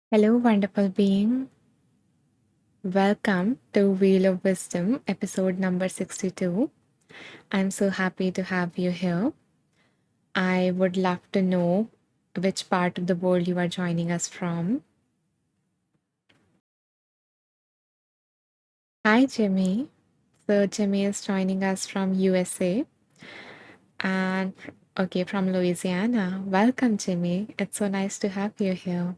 Hello, wonderful being. Welcome to Wheel of Wisdom, episode number 62. I'm so happy to have you here. I would love to know which part of the world you are joining us from. Hi, Jimmy. So, Jimmy is joining us from USA and, okay, from Louisiana. Welcome, Jimmy. It's so nice to have you here.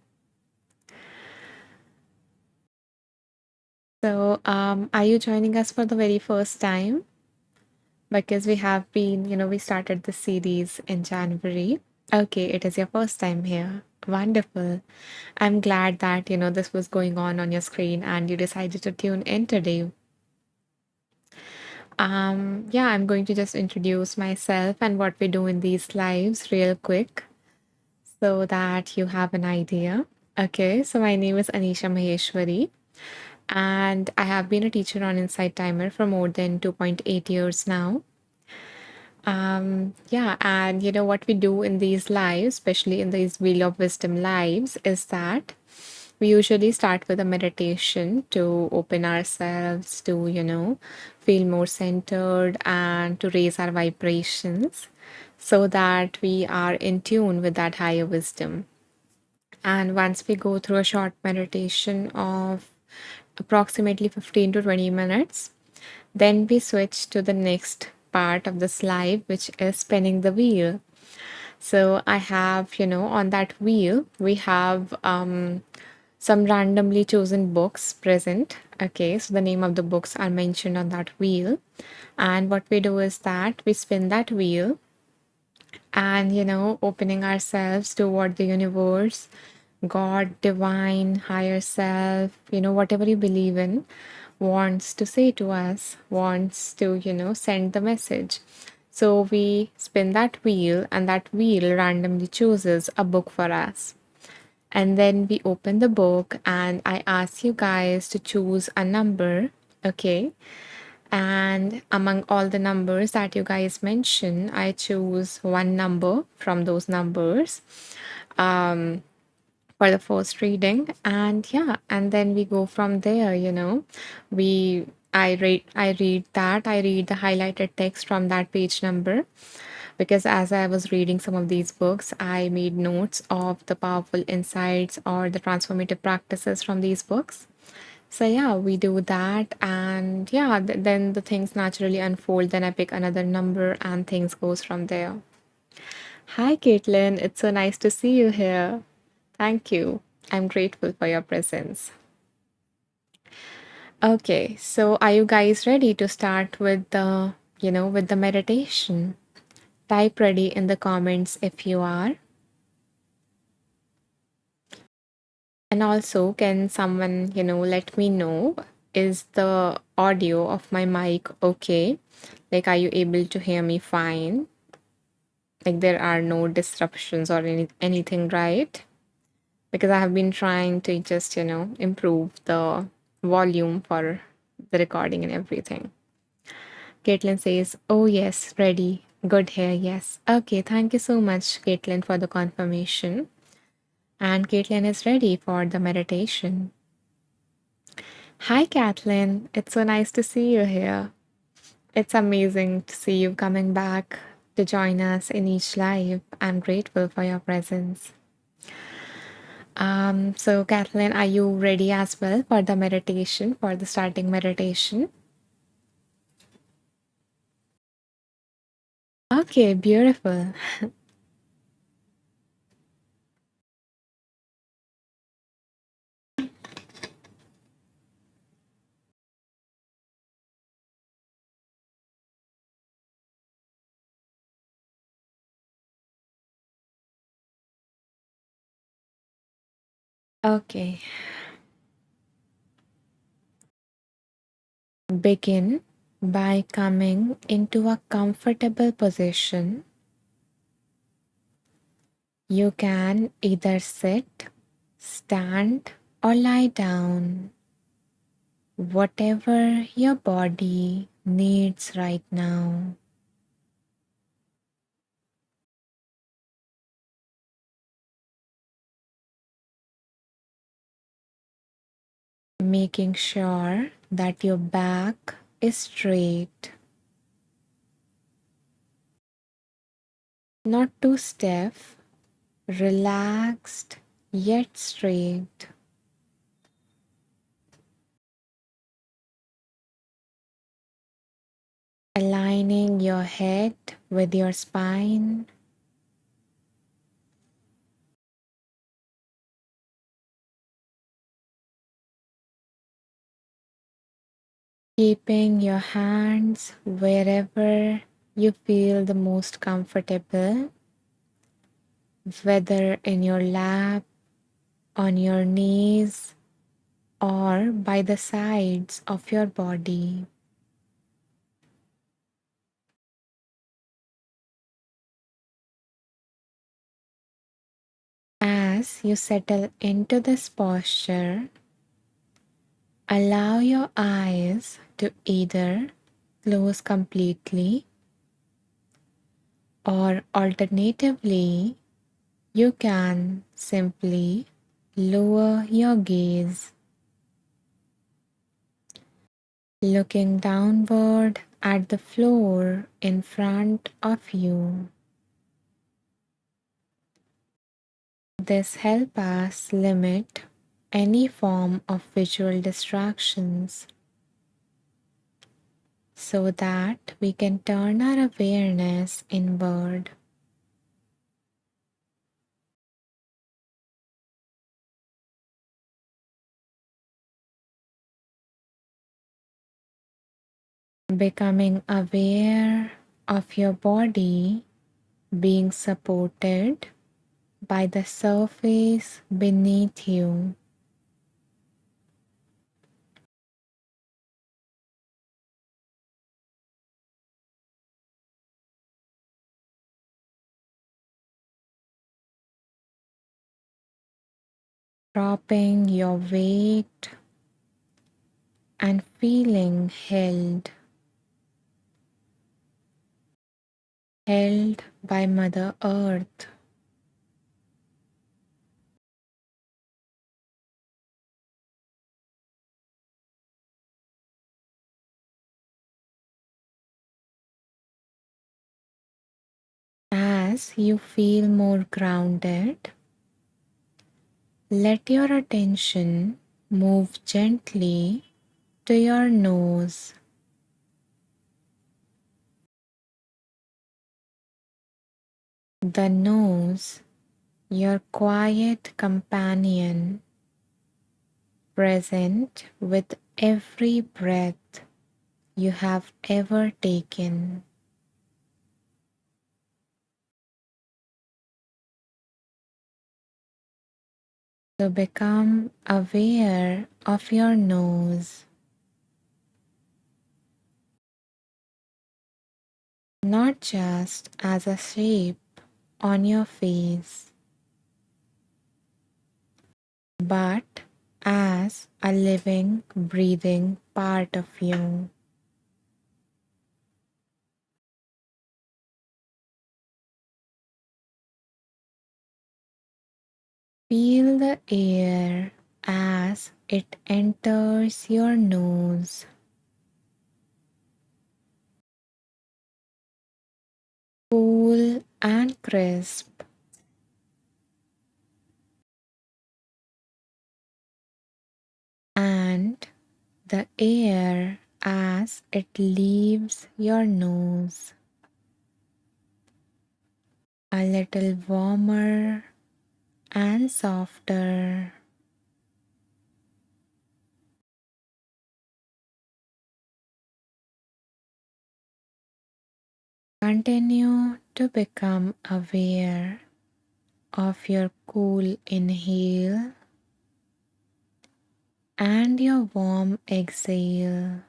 So, are you joining us for the very first time? Because we have been, we started the series in January. Okay, it is your first time here. Wonderful. I'm glad that, this was going on your screen and you decided to tune in today. Yeah, I'm going to just introduce myself and what we do in these lives real quick so that you have an idea. Okay, so my name is Anisha Maheshwari and I have been a teacher on Insight Timer for more than 2.8 years now. Yeah, and what we do in these lives, especially in these Wheel of Wisdom lives, is that we usually start with a meditation to open ourselves to, feel more centered and to raise our vibrations so that we are in tune with that higher wisdom. And once we go through a short meditation of approximately 15 to 20 minutes, then we switch to the next part of this live, which is spinning the wheel. So I have, on that wheel, we have some randomly chosen books present. Okay, so the name of the books are mentioned on that wheel. And what we do is that we spin that wheel and, opening ourselves toward the universe, God, divine, higher self, whatever you believe in, wants to say to us, wants to, send the message. So we spin that wheel, and that wheel randomly chooses a book for us. And then we open the book, and I ask you guys to choose a number, okay? And among all the numbers that you guys mention, I choose one number from those numbers. Um, for the first reading, and yeah, and then we go from there. We I read the highlighted text from that page number, because as I was reading some of these books, I made notes of the powerful insights or the transformative practices from these books. So yeah, we do that, and yeah, then the things naturally unfold. Then I pick another number and things goes from there. Hi, Caitlin. It's so nice to see you here. Thank you. I'm grateful for your presence. Okay, so are you guys ready to start with the meditation? Type ready in the comments if you are. And also, can someone, let me know, is the audio of my mic okay? Like, are you able to hear me fine? Like, there are no disruptions or anything, right? Because I have been trying to just, improve the volume for the recording and everything. Caitlin says, "Oh, yes, ready. Good hair, yes." Okay, thank you so much, Caitlin, for the confirmation. And Caitlin is ready for the meditation. Hi, Caitlin. It's so nice to see you here. It's amazing to see you coming back to join us in each live. I'm grateful for your presence. So Kathleen, are you ready as well for the meditation, for the starting meditation? Okay, beautiful. Okay, begin by coming into a comfortable position. You can either sit, stand, or lie down, whatever your body needs right now. making sure that your back is straight, not too stiff, relaxed yet straight. Aligning your head with your spine, keeping your hands wherever you feel the most comfortable, whether in your lap, on your knees, or by the sides of your body. As you settle into this posture, allow your eyes to either close completely or alternatively, you can simply lower your gaze, looking downward at the floor in front of you. This helps us limit any form of visual distractions so that we can turn our awareness inward. Becoming aware of your body being supported by the surface beneath you. Dropping your weight and feeling held by Mother Earth. As you feel more grounded, let your attention move gently to your nose. The nose, your quiet companion, present with every breath you have ever taken. So become aware of your nose, not just as a shape on your face, but as a living, breathing part of you. Feel the air as it enters your nose, cool and crisp, and the air as it leaves your nose, a little warmer and softer. Continue to become aware of your cool inhale and your warm exhale.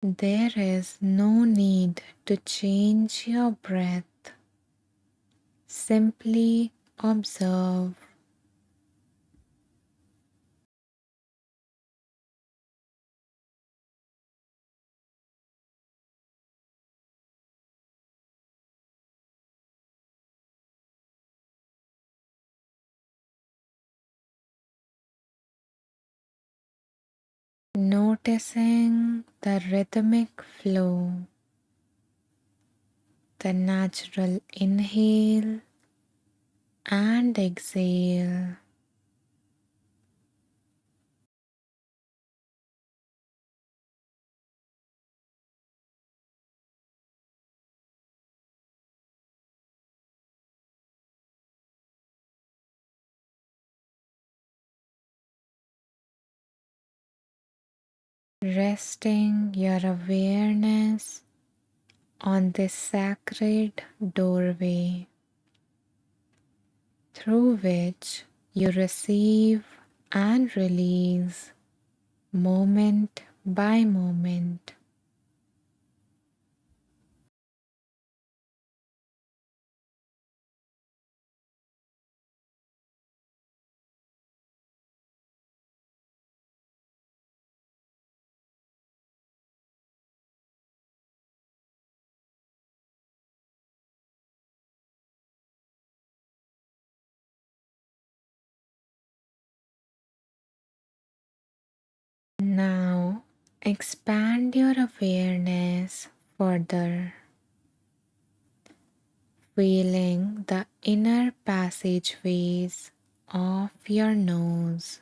There is no need to change your breath. Simply observe. noticing the rhythmic flow, the natural inhale and exhale. Resting your awareness on this sacred doorway through which you receive and release moment by moment. Now expand your awareness further, feeling the inner passageways of your nose.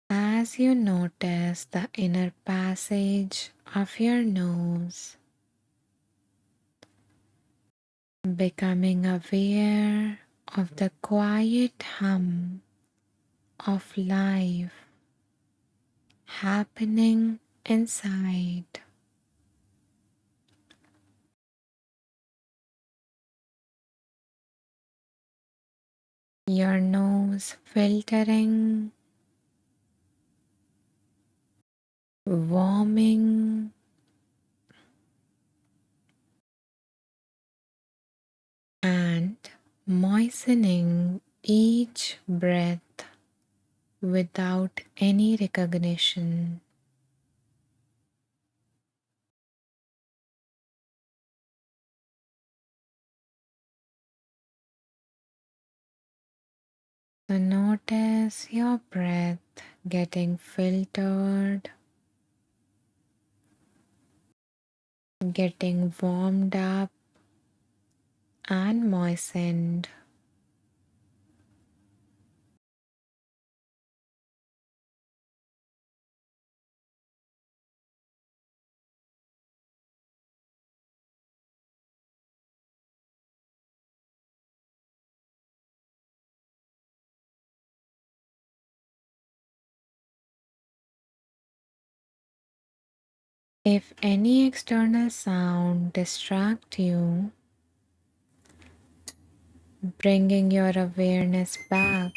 As you notice the inner passage of your nose, becoming aware of the quiet hum of life happening inside. Your nose filtering, warming, and moistening each breath without any recognition. So notice your breath getting filtered, getting warmed up and moistened. If any external sound distract you, bringing your awareness back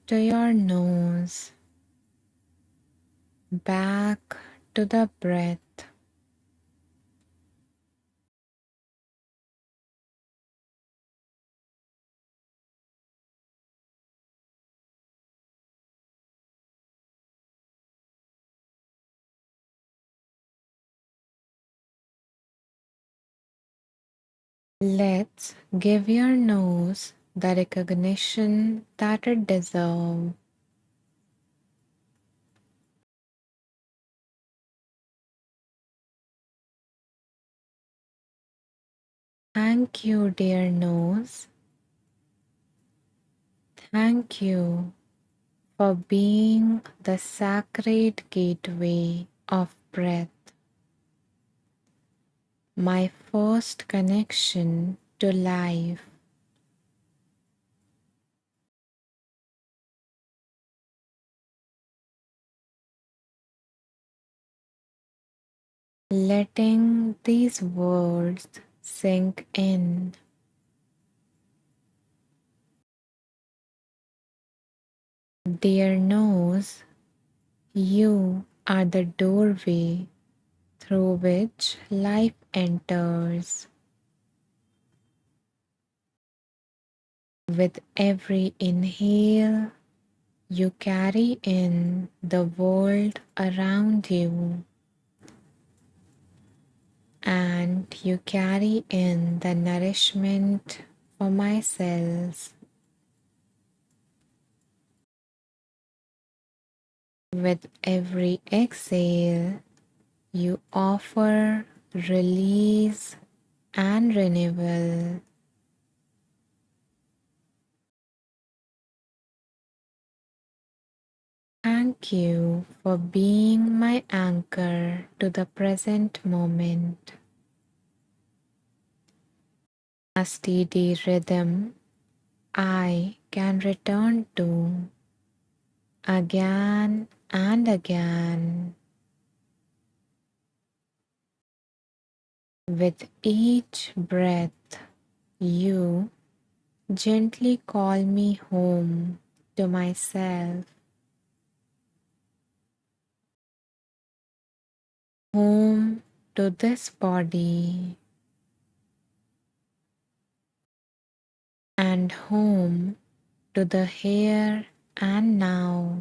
to your nose, back to the breath. Let's give your nose the recognition that it deserves. Thank you, dear nose. Thank you for being the sacred gateway of breath, my first connection to life. Letting these words sink in. Dear nose, you are the doorway through which life enters. With every inhale, you carry in the world around you. and you carry in the nourishment for my cells. With every exhale, you offer release and renewal. Thank you for being my anchor to the present moment, a steady rhythm I can return to again and again. With each breath, you gently call me home to myself, home to this body, and home to the here and now.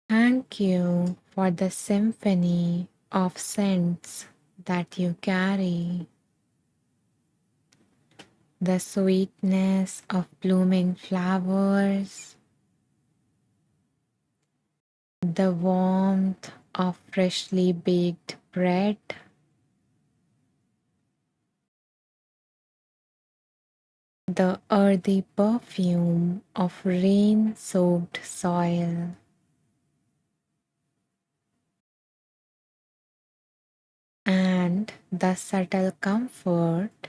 Thank you for the symphony of scents that you carry, the sweetness of blooming flowers, the warmth of freshly baked bread, the earthy perfume of rain soaked soil, and the subtle comfort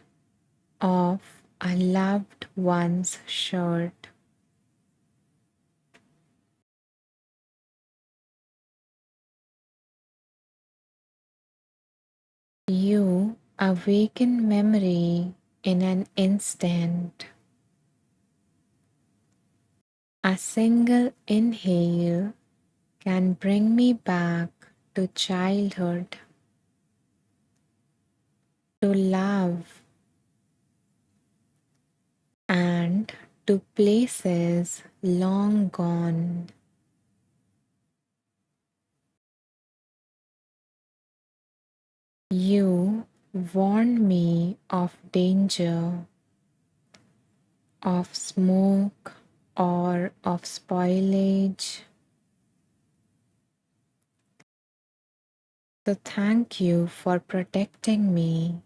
of a loved one's shirt. You awaken memory in an instant. A single inhale can bring me back to childhood, to love, and to places long gone. You warn me of danger, of smoke, or of spoilage. So thank you for protecting me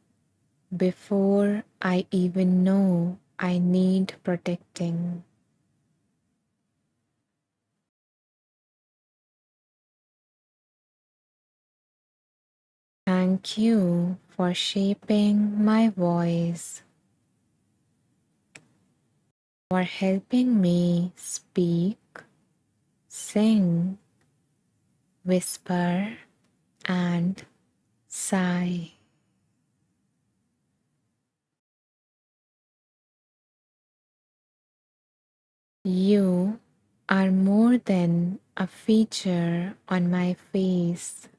before I even know I need protecting. Thank you for shaping my voice, for helping me speak, sing, whisper, and sigh. You are more than a feature on my face.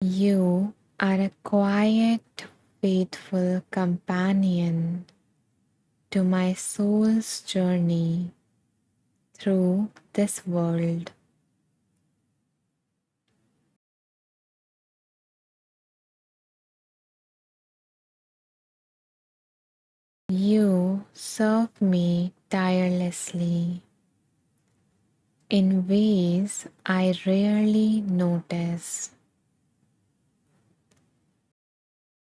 You are a quiet, faithful companion to my soul's journey through this world. You serve me tirelessly in ways I rarely notice,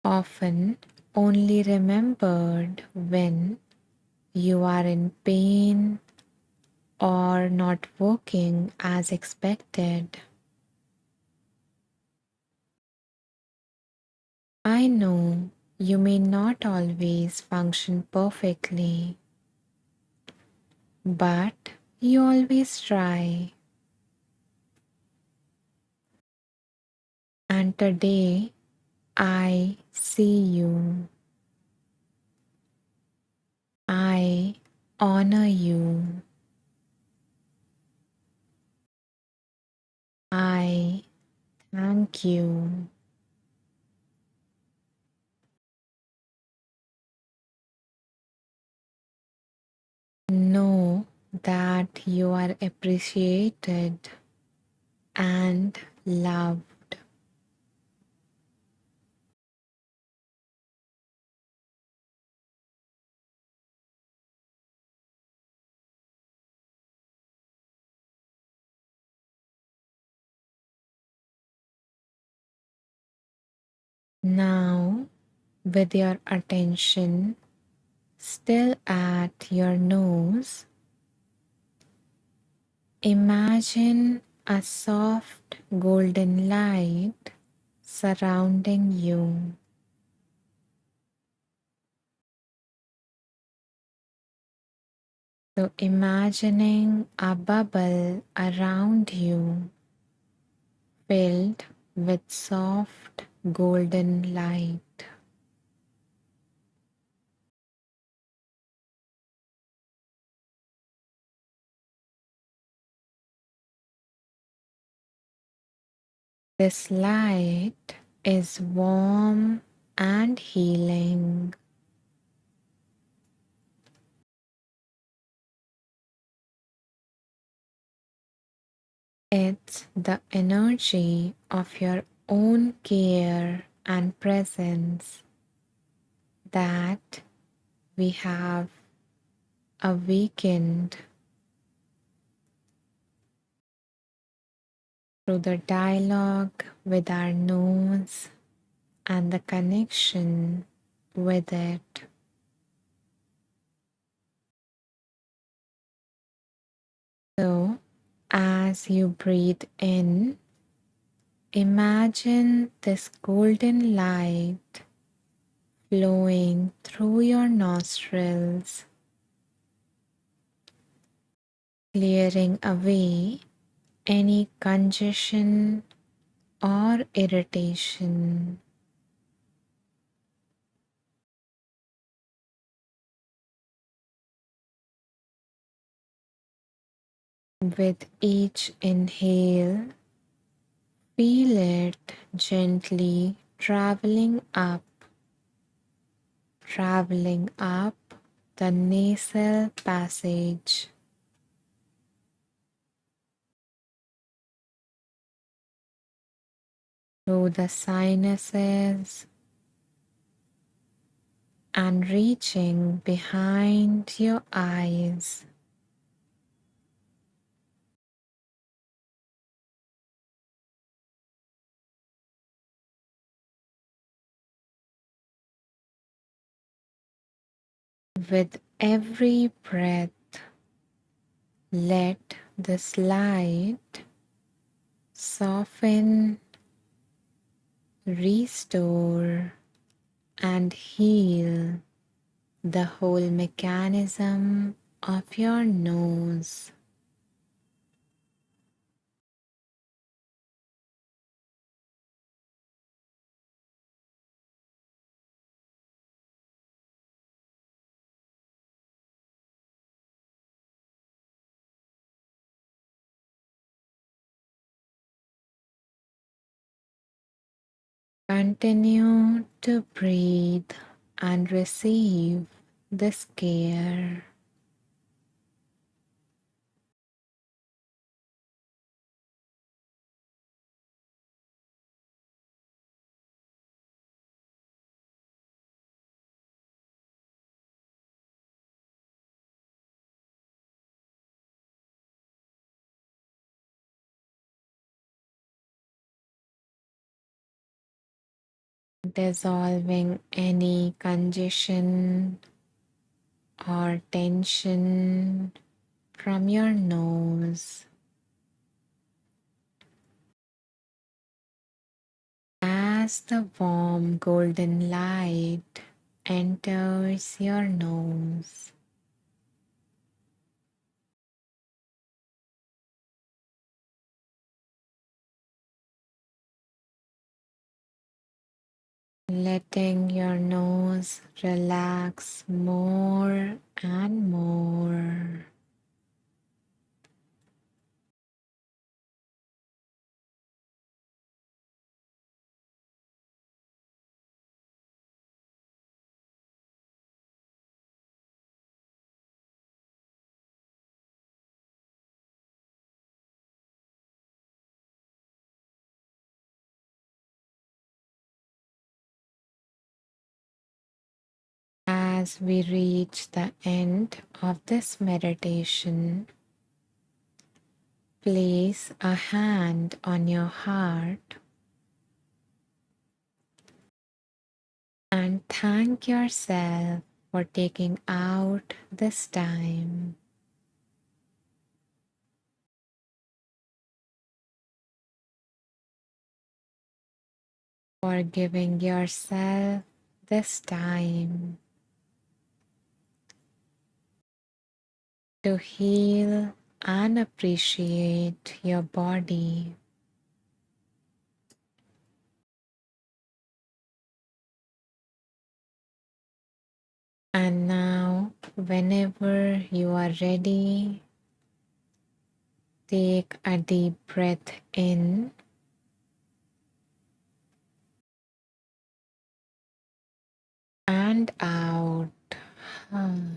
often only remembered when you are in pain or not working as expected. I know you may not always function perfectly, but you always try. And today I see you. I honor you. I thank you. that you are appreciated and loved. Now, with your attention still at your nose, imagine a soft golden light surrounding you. So, imagining a bubble around you filled with soft golden light. This light is warm and healing. It's the energy of your own care and presence that we have awakened through the dialogue with our nose and the connection with it. So, as you breathe in, imagine this golden light flowing through your nostrils, clearing away any congestion or irritation. With each inhale, feel it gently traveling up the nasal passage through the sinuses and reaching behind your eyes. With every breath, let this light soften, restore, and heal the whole mechanism of your nose. Continue to breathe and receive this care. Dissolving any congestion or tension from your nose. As the warm golden light enters your nose, letting your nose relax more and more. as we reach the end of this meditation, place a hand on your heart and thank yourself for taking out this time, for giving yourself this time to heal and appreciate your body. And now, whenever you are ready, take a deep breath in and out. Hmm.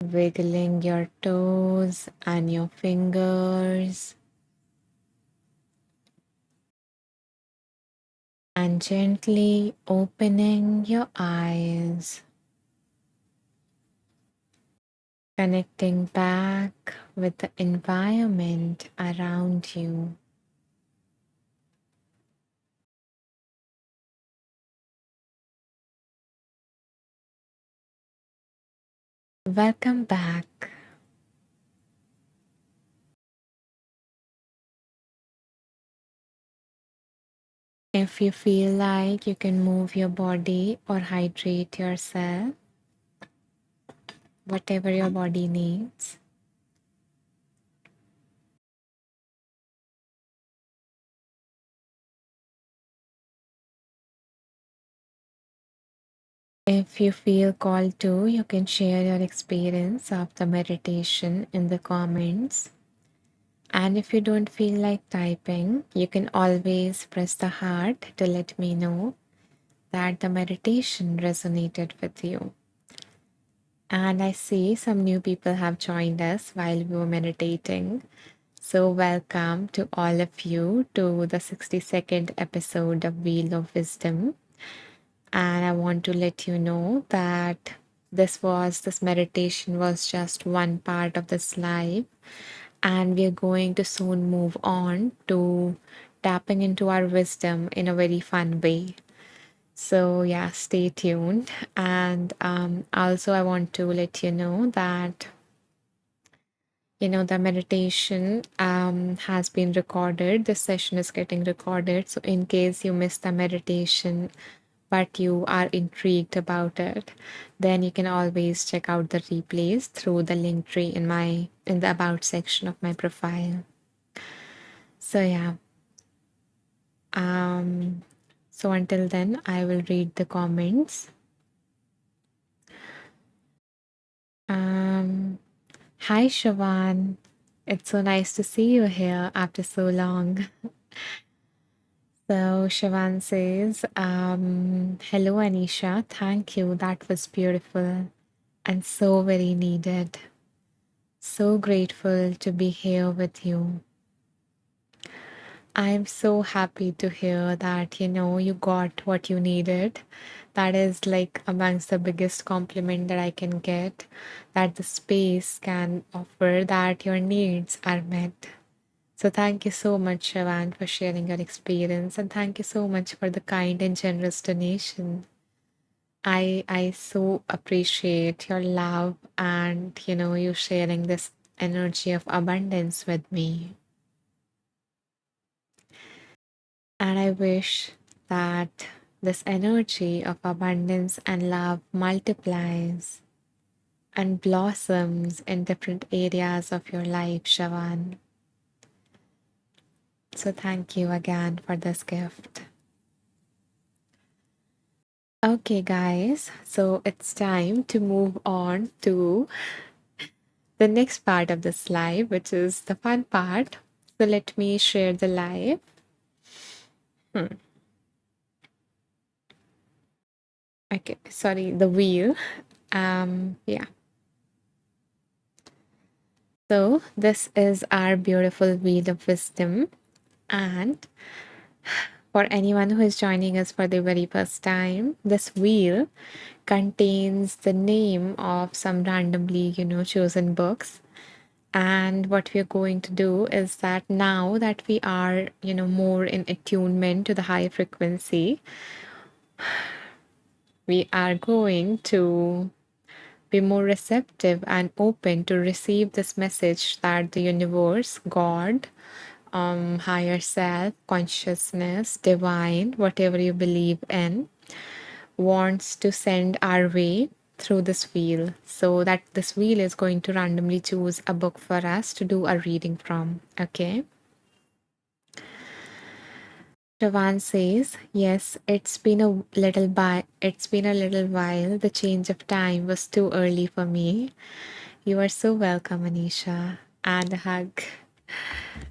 Wiggling your toes and your fingers and gently opening your eyes, connecting back with the environment around you. Welcome back. If you feel like you can move your body or hydrate yourself, whatever your body needs. If you feel called to, you can share your experience of the meditation in the comments. And if you don't feel like typing, you can always press the heart to let me know that the meditation resonated with you. And I see some new people have joined us while we were meditating. So, welcome to all of you to the 62nd episode of Wheel of Wisdom. And I want to let you know that this meditation was just one part of this live, and we are going to soon move on to tapping into our wisdom in a very fun way. So, yeah, stay tuned. And also, I want to let you know that the meditation has been recorded. This session is getting recorded. So, in case you missed the meditation, but you are intrigued about it, then you can always check out the replays through the link tree in the about section of my profile. So yeah, um, so until then, I will read the comments. Um, Hi Shawan, it's so nice to see you here after so long. So Shawan says, hello Anisha, thank you. That was beautiful and so very needed. So grateful to be here with you. I'm so happy to hear that you got what you needed. That is like amongst the biggest compliment that I can get, that the space can offer that your needs are met. So thank you so much, Shavan, for sharing your experience, and thank you so much for the kind and generous donation. I so appreciate your love and you sharing this energy of abundance with me. And I wish that this energy of abundance and love multiplies and blossoms in different areas of your life, Shavan. So thank you again for this gift. Okay, guys, so it's time to move on to the next part of this live, which is the fun part. So let me share the live. Hmm. Okay, sorry, the wheel. Yeah. So this is our beautiful wheel of wisdom, and For anyone who is joining us for the very first time, this wheel contains the name of some randomly, chosen books. And what we are going to do is that now that we are, more in attunement to the high frequency, we are going to be more receptive and open to receive this message that the universe, God, higher self, consciousness, divine, whatever you believe in, wants to send our way through this wheel. So that this wheel is going to randomly choose a book for us to do a reading from. Okay. Javan says, yes, it's been a little while. The change of time was too early for me. You are so welcome, Anisha. And a hug.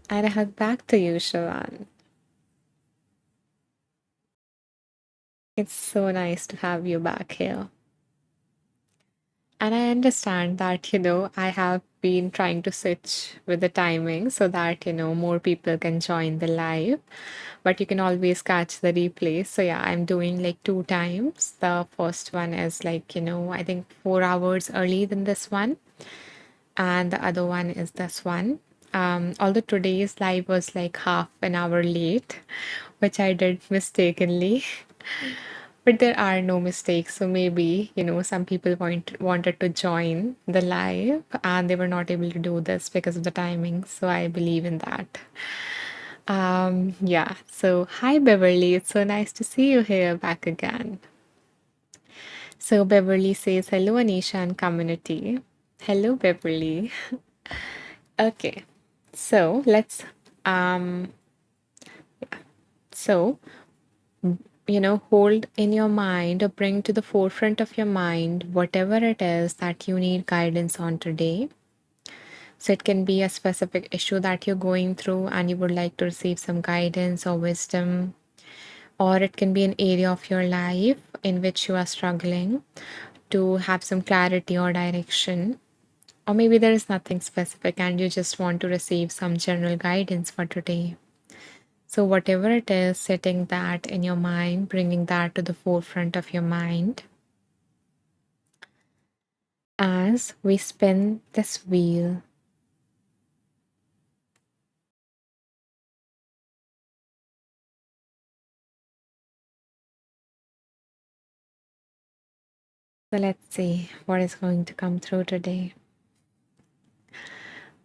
And a hug back to you, Shawan. It's so nice to have you back here. And I understand that, I have been trying to switch with the timing so that, more people can join the live, but you can always catch the replay. So, yeah, I'm doing like two times. The first one is like, I think 4 hours early than this one. And the other one is this one. Although today's live was like half an hour late, which I did mistakenly. But there are no mistakes. So maybe, some people wanted to join the live and they were not able to do this because of the timing. So I believe in that. Yeah. So hi Beverly. It's so nice to see you here back again. So Beverly says hello Anisha and community. Hello Beverly. Okay. So let's um so hold in your mind or bring to the forefront of your mind whatever it is that you need guidance on today. So it can be a specific issue that you're going through and you would like to receive some guidance or wisdom, or it can be an area of your life in which you are struggling to have some clarity or direction. Or maybe there is nothing specific and you just want to receive some general guidance for today. So, whatever it is, setting that in your mind, bringing that to the forefront of your mind as we spin this wheel. So, let's see what is going to come through today.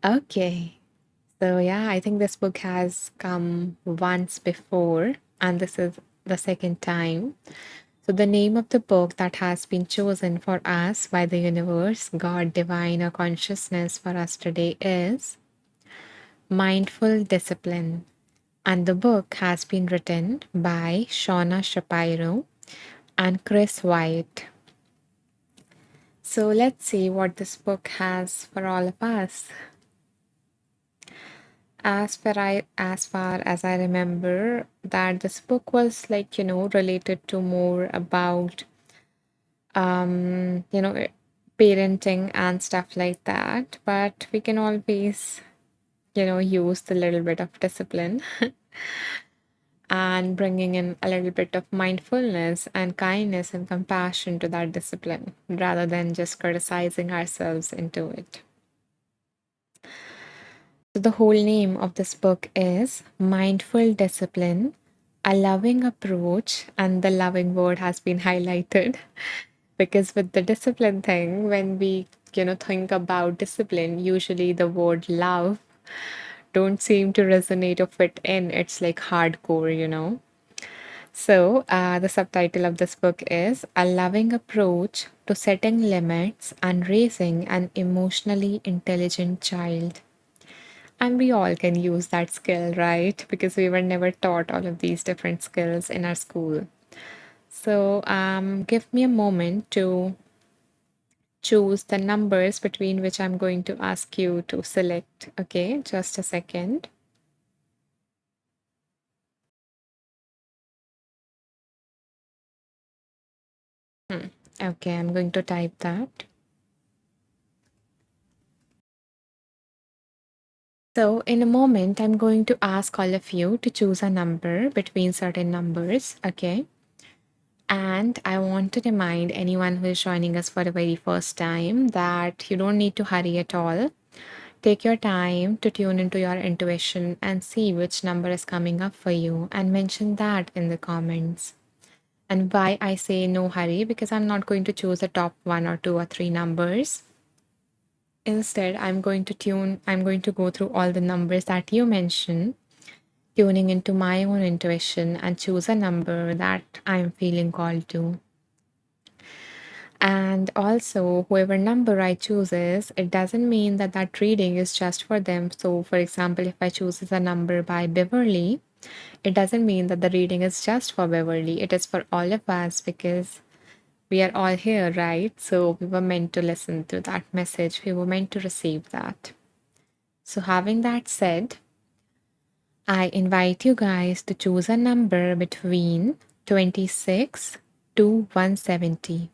Okay. So, yeah, I think this book has come once before, and this is the second time. So, the name of the book that has been chosen for us by the universe, God, divine, or consciousness for us today is Mindful Discipline. And the book has been written by Shauna Shapiro and Chris White. So let's see what this book has for all of us. As far as I remember, that this book was like, related to more about um, you know, parenting and stuff like that. But we can always, use the little bit of discipline and bringing in a little bit of mindfulness and kindness and compassion to that discipline rather than just criticizing ourselves into it. So, the whole name of this book is Mindful Discipline, a Loving Approach, and the loving word has been highlighted because with the discipline thing, when we think about discipline, usually the word love don't seem to resonate or fit in. It's like hardcore. So, the subtitle of this book is A Loving Approach to Setting Limits and Raising an Emotionally Intelligent Child. And we all can use that skill, right? Because we were never taught all of these different skills in our school. So, give me a moment to choose the numbers between which I'm going to ask you to select. Okay, just a second. Okay, I'm going to type that. So, in a moment, I'm going to ask all of you to choose a number between certain numbers, okay? And I want to remind anyone who is joining us for the very first time that you don't need to hurry at all. Take your time to tune into your intuition and see which number is coming up for you and mention that in the comments. And why I say no hurry, because I'm not going to choose the top one or two or three numbers. Instead, I'm going to go through all the numbers that you mentioned, tuning into my own intuition and choose a number that I'm feeling called to. And also, whoever number I chooses, it doesn't mean that that reading is just for them. So, for example, if I choose a number by Beverly, it doesn't mean that the reading is just for Beverly. It is for all of us because we are all here, right? So, we were meant to listen to that message, we were meant to receive that. So, having that said, I invite you guys to choose a number between 26 to 170.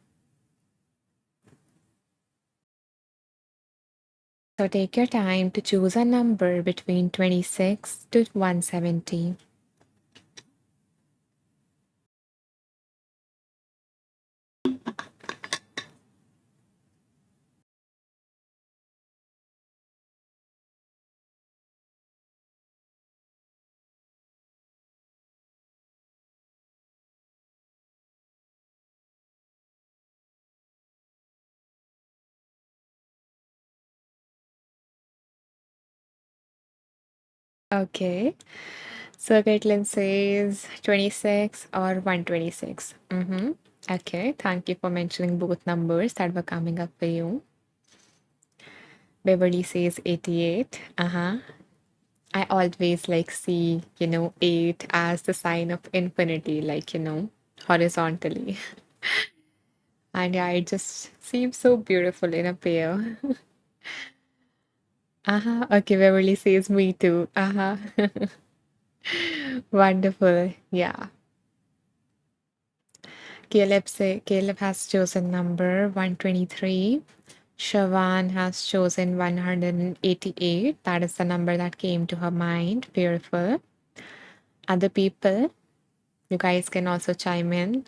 So take your time to choose a number between 26 to 170. Okay. So Caitlin says 26 or 126. Mm-hmm. Okay. Thank you for mentioning both numbers that were coming up for you. Beverly says 88. Uh-huh. I always like see, 8 as the sign of infinity, like, horizontally. And yeah, it just seems so beautiful in a pair. Uh-huh. Okay, Beverly says me too. Uh-huh. Wonderful. Yeah. Caleb has chosen number 123. Shawan has chosen 188. That is the number that came to her mind. Beautiful. Other people, you guys can also chime in.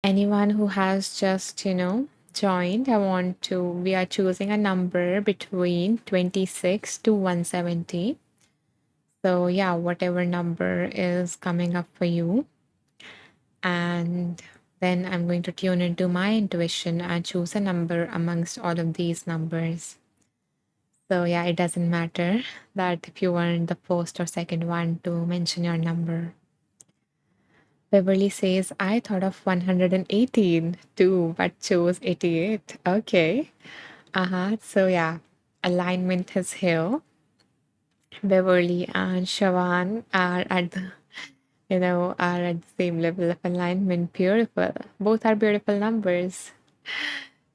Anyone who has just, joined, we are choosing a number between 26 to 170. So, yeah, whatever number is coming up for you. And then I'm going to tune into my intuition and choose a number amongst all of these numbers. So, yeah, it doesn't matter that if you weren't the first or second one to mention your number. Beverly says, I thought of 118 too, but chose 88. Okay. Uh-huh. So yeah, alignment is here. Beverly and Shawan are at the same level of alignment. Beautiful. Both are beautiful numbers.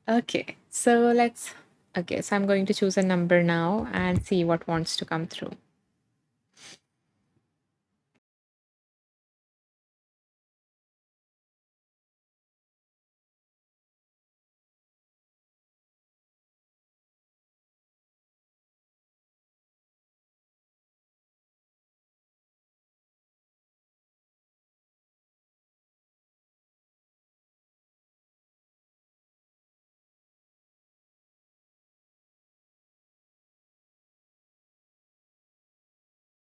Okay. So I'm going to choose a number now and see what wants to come through.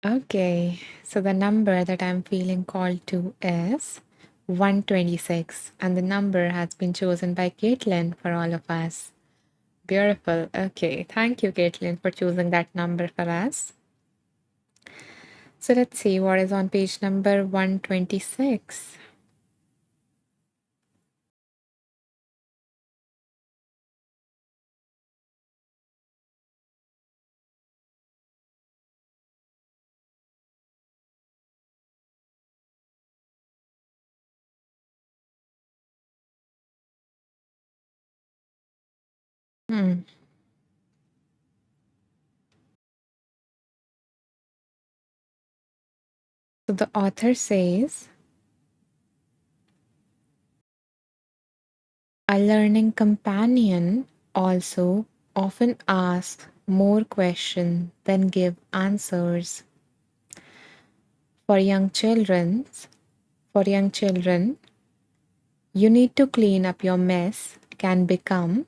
Okay, so the number that I'm feeling called to is 126, and the number has been chosen by Caitlin for all of us. Beautiful. Okay, thank you, Caitlin, for choosing that number for us. So let's see what is on page number 126. Hmm. So the author says a learning companion also often asks more questions than give answers. For young children, for young children, you need to clean up your mess can become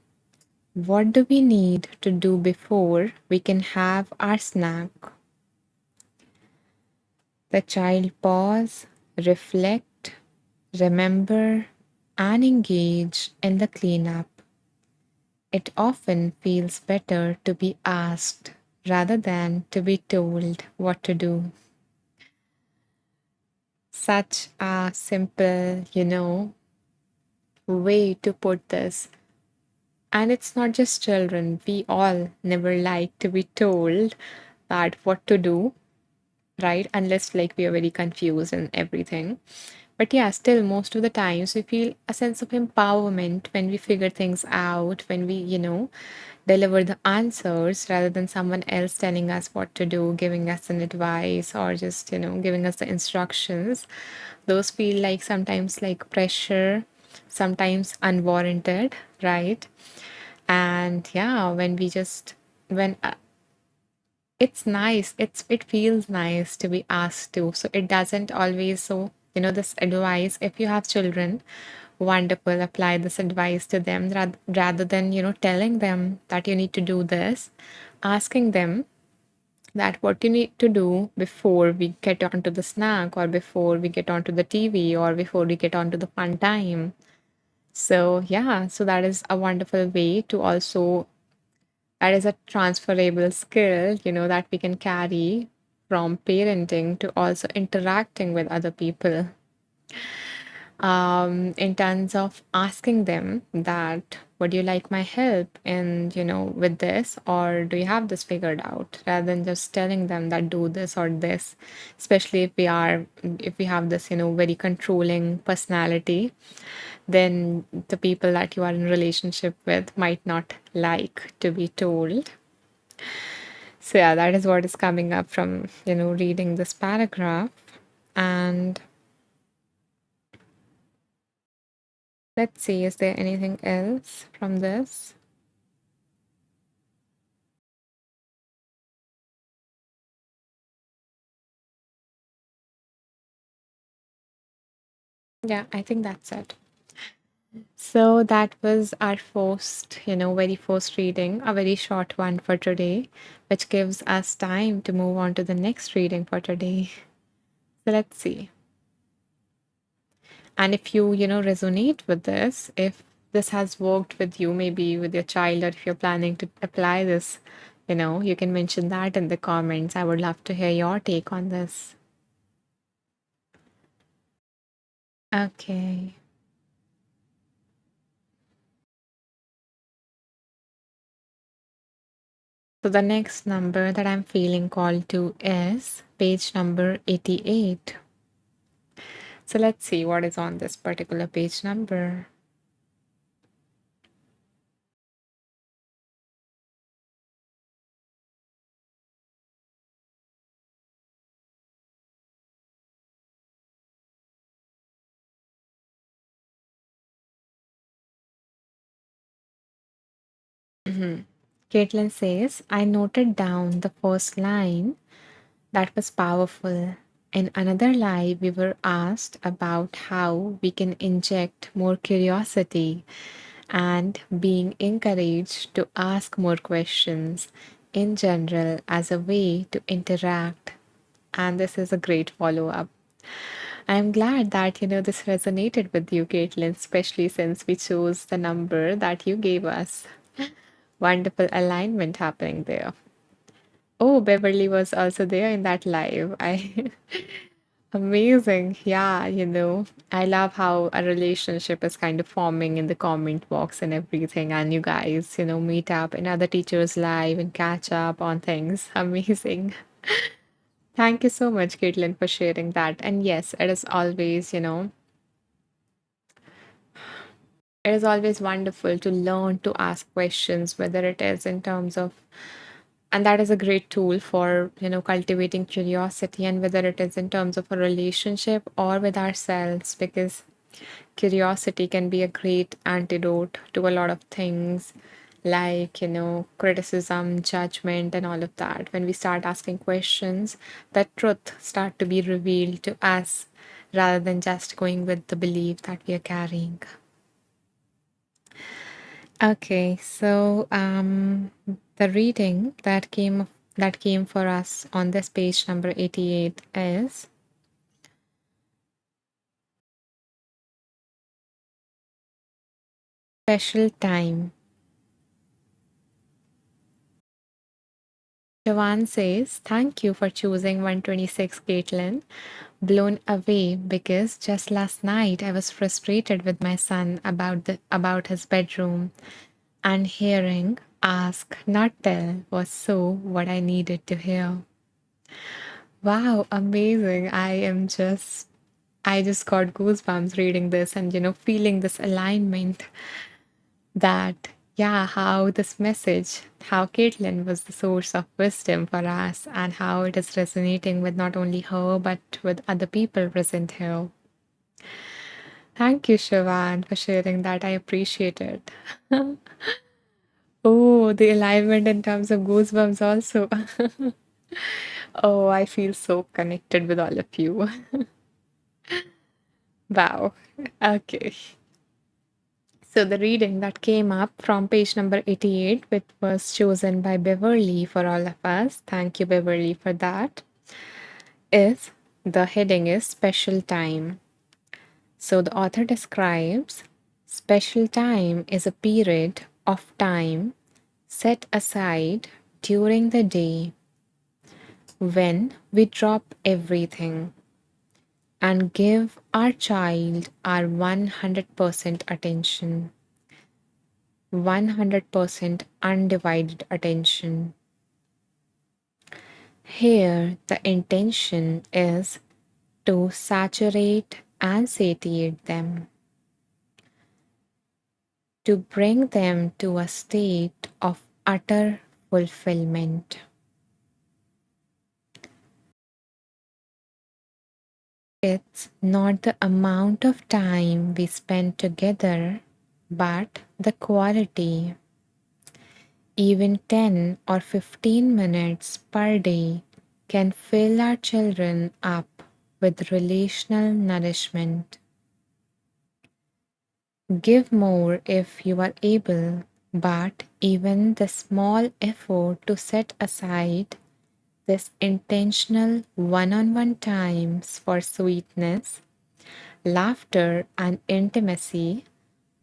what do we need to do before we can have our snack? The child pause, reflect, remember, and engage in the cleanup. It often feels better to be asked rather than to be told what to do. Such a simple, way to put this. And it's not just children. We all never like to be told that what to do, right? Unless like we are very confused and everything. But yeah, still most of the times we feel a sense of empowerment when we figure things out, when we, deliver the answers rather than someone else telling us what to do, giving us an advice, or just, giving us the instructions. Those feel like sometimes like pressure, sometimes unwarranted, right? And yeah, when we just, when it's nice, it feels nice to be asked to, so it doesn't always, so this advice, if you have children, wonderful, apply this advice to them rather than telling them that you need to do this, asking them that what you need to do before we get onto the snack, or before we get onto the TV, or before we get onto the fun time. So yeah, so that is a wonderful way to also, that is a transferable skill, that we can carry from parenting to also interacting with other people. In terms of asking them that, would you like my help in, with this, or do you have this figured out, rather than just telling them that do this or this, especially if we have this, very controlling personality, then the people that you are in relationship with might not like to be told. So yeah, that is what is coming up from, reading this paragraph. And let's see, is there anything else from this? Yeah, I think that's it. So that was our first, very first reading, a very short one for today, which gives us time to move on to the next reading for today. So let's see. And if you, resonate with this, if this has worked with you, maybe with your child, or if you're planning to apply this, you can mention that in the comments. I would love to hear your take on this. Okay. So the next number that I'm feeling called to is page number 88. So let's see what is on this particular page number. Caitlin says, I noted down the first line. That was powerful. In another live, we were asked about how we can inject more curiosity and being encouraged to ask more questions in general as a way to interact. And this is a great follow up. I'm glad that this resonated with you, Caitlin, especially since we chose the number that you gave us. Wonderful alignment happening there. Oh, Beverly was also there in that live. I Amazing. Yeah, I love how a relationship is kind of forming in the comment box and everything. And you guys, meet up in other teachers' live and catch up on things. Amazing. Thank you so much, Caitlin, for sharing that. And yes, it is always wonderful to learn to ask questions, whether it is in terms of And that is a great tool for, cultivating curiosity, and whether it is in terms of a relationship or with ourselves, because curiosity can be a great antidote to a lot of things like, criticism, judgment, and all of that. When we start asking questions, the truth start to be revealed to us rather than just going with the belief that we are carrying. Okay, so the reading that came for us on this page number 88 is special time. Jawan says, "Thank you for choosing 126, Caitlin. Blown away because just last night I was frustrated with my son about his bedroom, and hearing ask, not tell was so what I needed to hear." Wow, amazing. I just got goosebumps reading this and, feeling this alignment that, yeah, how this message, how Caitlin was the source of wisdom for us, and how it is resonating with not only her, but with other people present here. Thank you, Shivan, for sharing that. I appreciate it. Oh, the alignment in terms of goosebumps also. Oh, I feel so connected with all of you. Wow. Okay. So the reading that came up from page number 88, which was chosen by Beverly for all of us, thank you, Beverly, for that, is the heading is special time. So the author describes special time is a period of time set aside during the day when we drop everything and give our child our 100% attention, 100% undivided attention. Here, the intention is to saturate and satiate them, to bring them to a state of utter fulfillment. It's not the amount of time we spend together, but the quality. Even 10 or 15 minutes per day can fill our children up with relational nourishment. Give more if you are able, but even the small effort to set aside this intentional one on one times for sweetness, laughter, and intimacy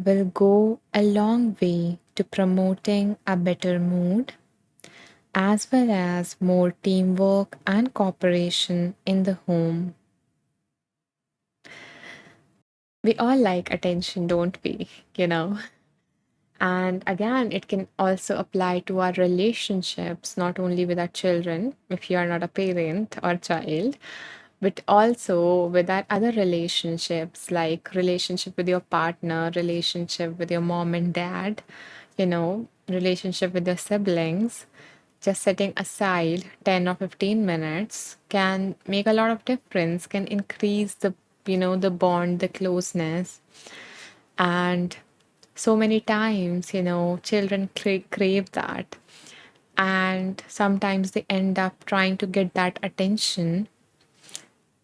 will go a long way to promoting a better mood as well as more teamwork and cooperation in the home. We all like attention, don't we? You know? And again, it can also apply to our relationships, not only with our children, if you are not a parent or child, but also with our other relationships, like relationship with your partner, relationship with your mom and dad, relationship with your siblings. Just setting aside 10 or 15 minutes can make a lot of difference, can increase the bond, the closeness. And so many times, children crave that. And sometimes they end up trying to get that attention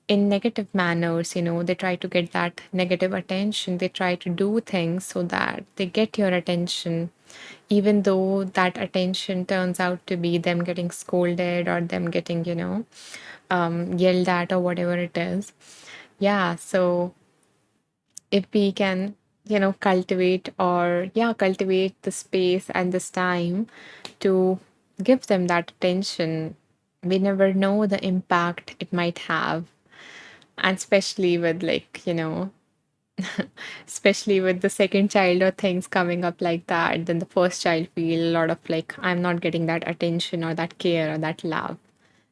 in negative manners. They try to get that negative attention. They try to do things so that they get your attention, even though that attention turns out to be them getting scolded or them getting, yelled at or whatever it is. Yeah. So if we can, cultivate the space and this time to give them that attention, we never know the impact it might have. And especially with, like, especially with the second child or things coming up like that, then the first child feel a lot of like, I'm not getting that attention or that care or that love.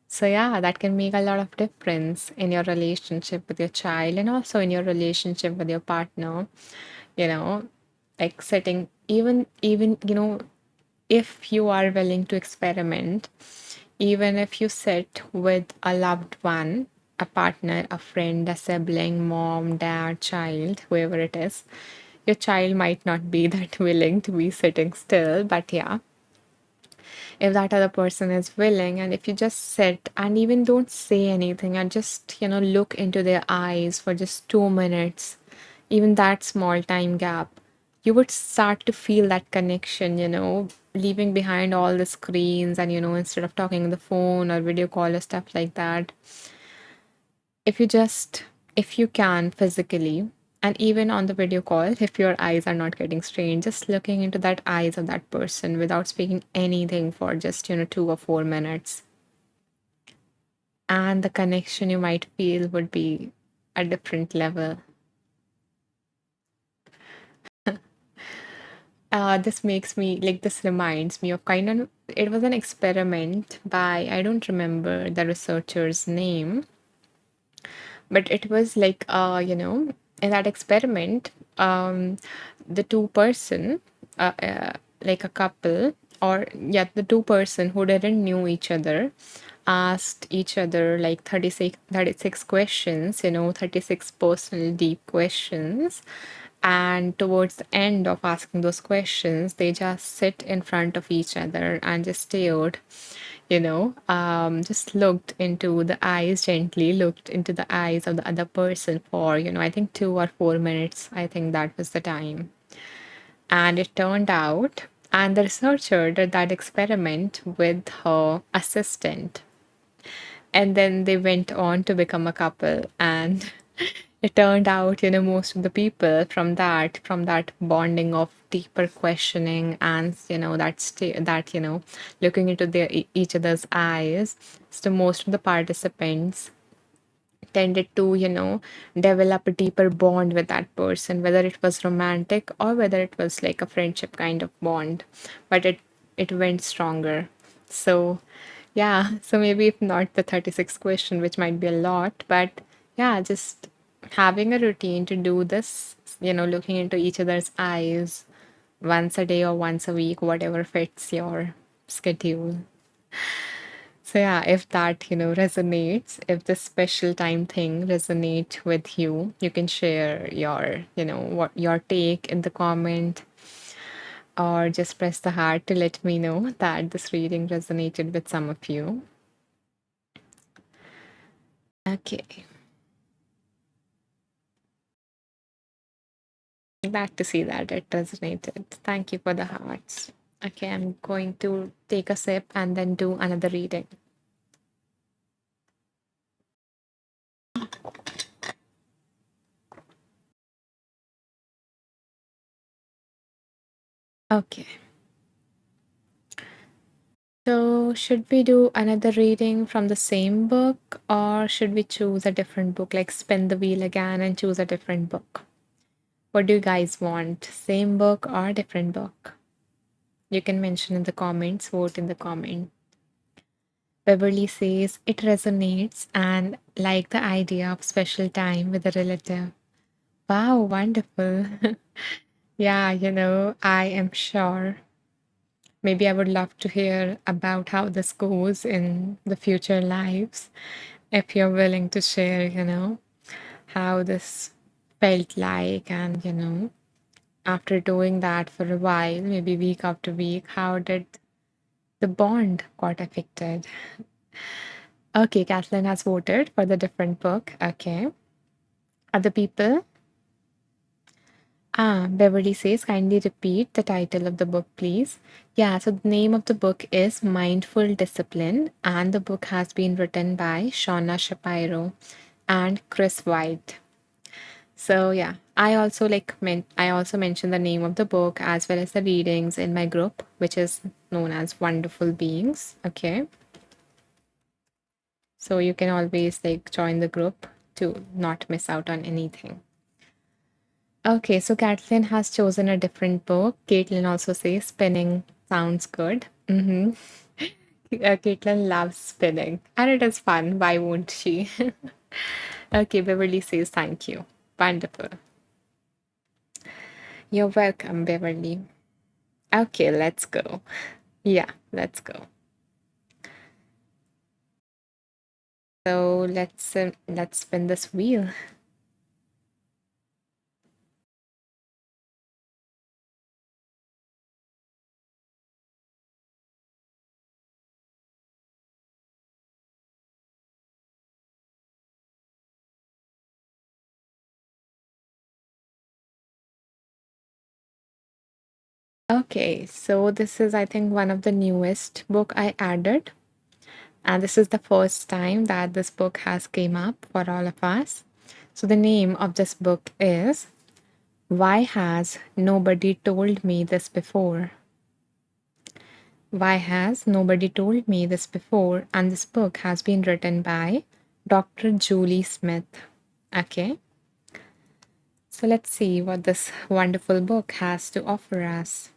So yeah, that can make a lot of difference in your relationship with your child and also in your relationship with your partner. you know like setting even if you are willing to experiment, even if you sit with a loved one, a partner, a friend, a sibling, mom, dad, child, whoever it is, your child might not be that willing to be sitting still, but yeah, if that other person is willing, and if you just sit and even don't say anything and just, look into their eyes for just 2 minutes, even that small time gap, you would start to feel that connection, leaving behind all the screens, and, instead of talking on the phone or video call or stuff like that, if you just, if you can physically, and even on the video call, if your eyes are not getting strained, just looking into that eyes of that person without speaking anything for just, 2 or 4 minutes, and the connection you might feel would be a different level. This makes me like, this reminds me of kind of, it was an experiment by, I don't remember the researcher's name, but it was like, in that experiment, um the two person, like a couple, or yeah, the two person who didn't knew each other asked each other like 36 questions, 36 personal deep questions, and towards the end of asking those questions, they just sit in front of each other and just stared, just looked into the eyes, gently looked into the eyes of the other person for, I think 2 or 4 minutes. I think that was the time. And it turned out, and the researcher did that experiment with her assistant. And then they went on to become a couple. And it turned out, most of the people from that bonding of deeper questioning, and looking into their each other's eyes, so most of the participants tended to, develop a deeper bond with that person, whether it was romantic or whether it was like a friendship kind of bond, but it went stronger. So yeah, so maybe if not the 36 question, which might be a lot, but yeah, just having a routine to do this, looking into each other's eyes once a day or once a week, whatever fits your schedule. So yeah, if that, resonates, if this special time thing resonates with you, you can share your, what your take in the comment, or just press the heart to let me know that this reading resonated with some of you. Okay. Glad to see that it resonated. Thank you for the hearts. Okay, I'm going to take a sip and then do another reading. Okay. So, should we do another reading from the same book, or should we choose a different book, like spin the wheel again and choose a different book? What do you guys want? Same book or different book? You can mention in the comments, vote in the comment. Beverly says it resonates and like the idea of special time with a relative. Wow, wonderful. Yeah, I am sure. Maybe I would love to hear about how this goes in the future lives. If you're willing to share, how this felt like, and, after doing that for a while, maybe week after week, how did the bond got affected? Okay, Kathleen has voted for the different book. Okay. Other people? Beverly says, kindly repeat the title of the book, please. Yeah, so the name of the book is Mindful Discipline, and the book has been written by Shauna Shapiro and Chris White. So yeah, I also mentioned the name of the book as well as the readings in my group, which is known as Wonderful Beings. Okay. So you can always like join the group to not miss out on anything. Okay, so Caitlin has chosen a different book. Caitlin also says spinning sounds good. Caitlin loves spinning, and it is fun. Why won't she? Okay, Beverly says thank you. Wonderful. You're welcome, Beverly. Okay, let's go. Yeah, let's go. So let's spin this wheel. Okay, so this is I think one of the newest book I added, and this is the first time that this book has came up for all of us. So the name of this book is Why Has Nobody Told Me This Before? Why has nobody told me this before? And this book has been written by Dr. Julie Smith. Okay, so let's see what this wonderful book has to offer us.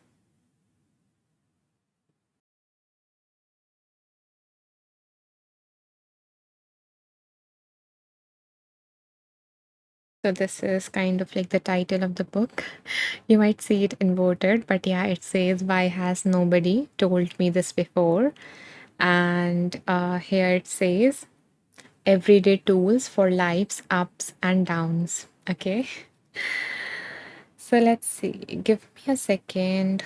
So this is kind of like the title of the book. You might see it inverted, but yeah, it says, Why has nobody told me this before? And here it says, Everyday tools for life's ups and downs. Okay. So let's see. Give me a second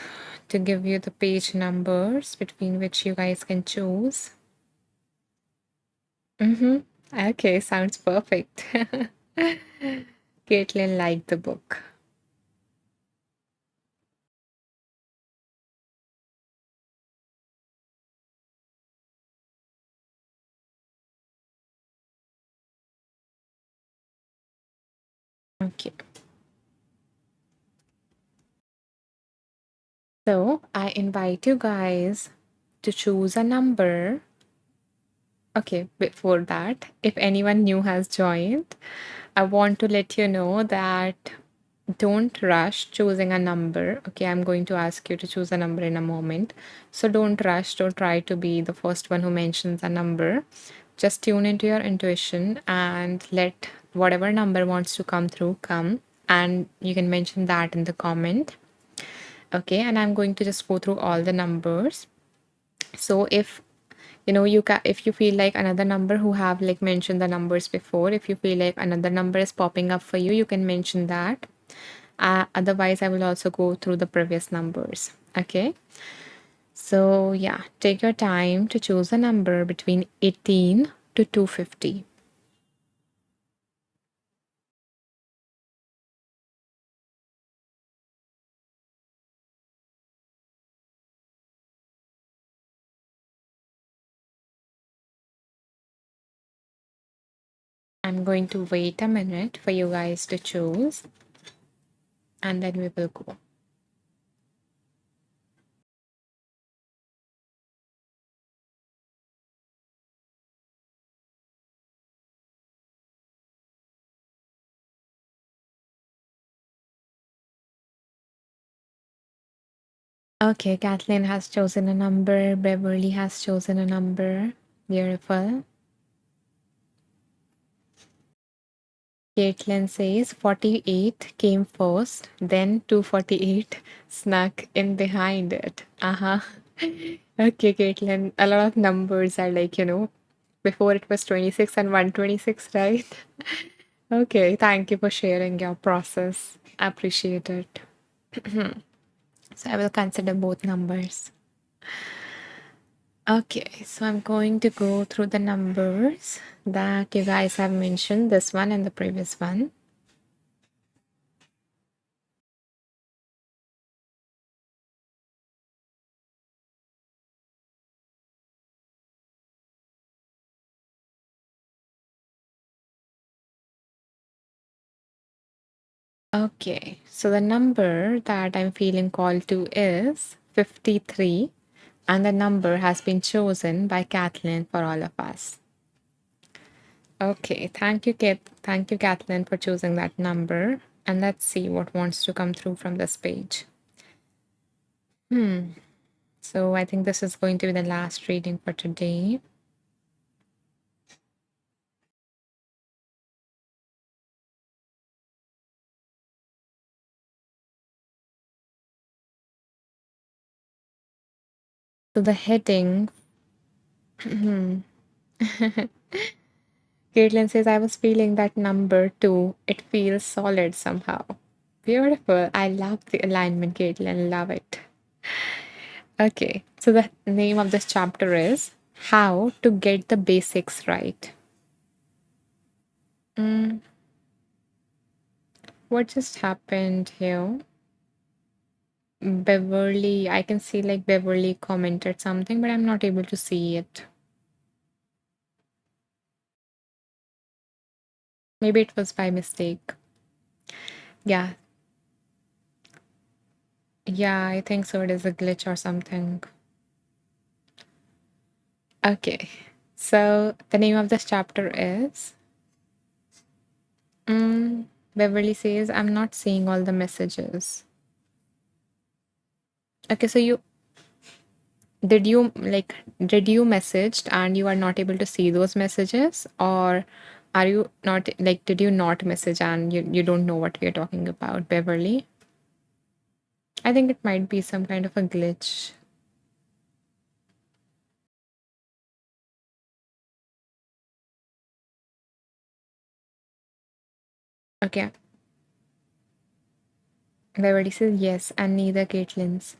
to give you the page numbers between which you guys can choose. Mm-hmm. Okay, sounds perfect. Caitlin liked the book. Okay. So I invite you guys to choose a number. Okay, before that, if anyone new has joined, I want to let you know that don't rush choosing a number. Okay, I'm going to ask you to choose a number in a moment. So don't rush, don't try to be the first one who mentions a number. Just tune into your intuition and let whatever number wants to come through come. And you can mention that in the comment. Okay, and I'm going to just go through all the numbers. So if if you feel like another number who have like mentioned the numbers before, if you feel like another number is popping up for you, you can mention that. Otherwise, I will also go through the previous numbers. Okay. So, yeah, take your time to choose a number between 18 to 250. I'm going to wait a minute for you guys to choose and then we will go. Okay, Kathleen has chosen a number, Beverly has chosen a number. Beautiful. Caitlin says 48 came first, then 248 snuck in behind it. Uh-huh. Okay, Caitlin, a lot of numbers are like, before it was 26 and 126, right? Okay, thank you for sharing your process. I appreciate it. So I will consider both numbers. Okay, so I'm going to go through the numbers that you guys have mentioned, this one and the previous one. Okay, so the number that I'm feeling called to is 53, and the number has been chosen by Kathleen for all of us. Okay, thank you, Kate. Thank you, Kathleen, for choosing that number. And let's see what wants to come through from this page. So I think this is going to be the last reading for today. So the heading, Caitlin says, I was feeling that number too. It feels solid somehow. Beautiful. I love the alignment, Caitlin. Love it. Okay, so the name of this chapter is How to Get the Basics Right. Mm, what just happened here? Beverly, I can see like Beverly commented something, but I'm not able to see it. Maybe it was by mistake. Yeah, yeah, I think so. It is a glitch or something. Okay, so the name of this chapter is Beverly says, I'm not seeing all the messages. Okay, so did you messaged and you are not able to see those messages, or are you not like did you not message and you don't know what we are talking about, Beverly? I think it might be some kind of a glitch. Okay, Beverly says yes, and neither Caitlin's.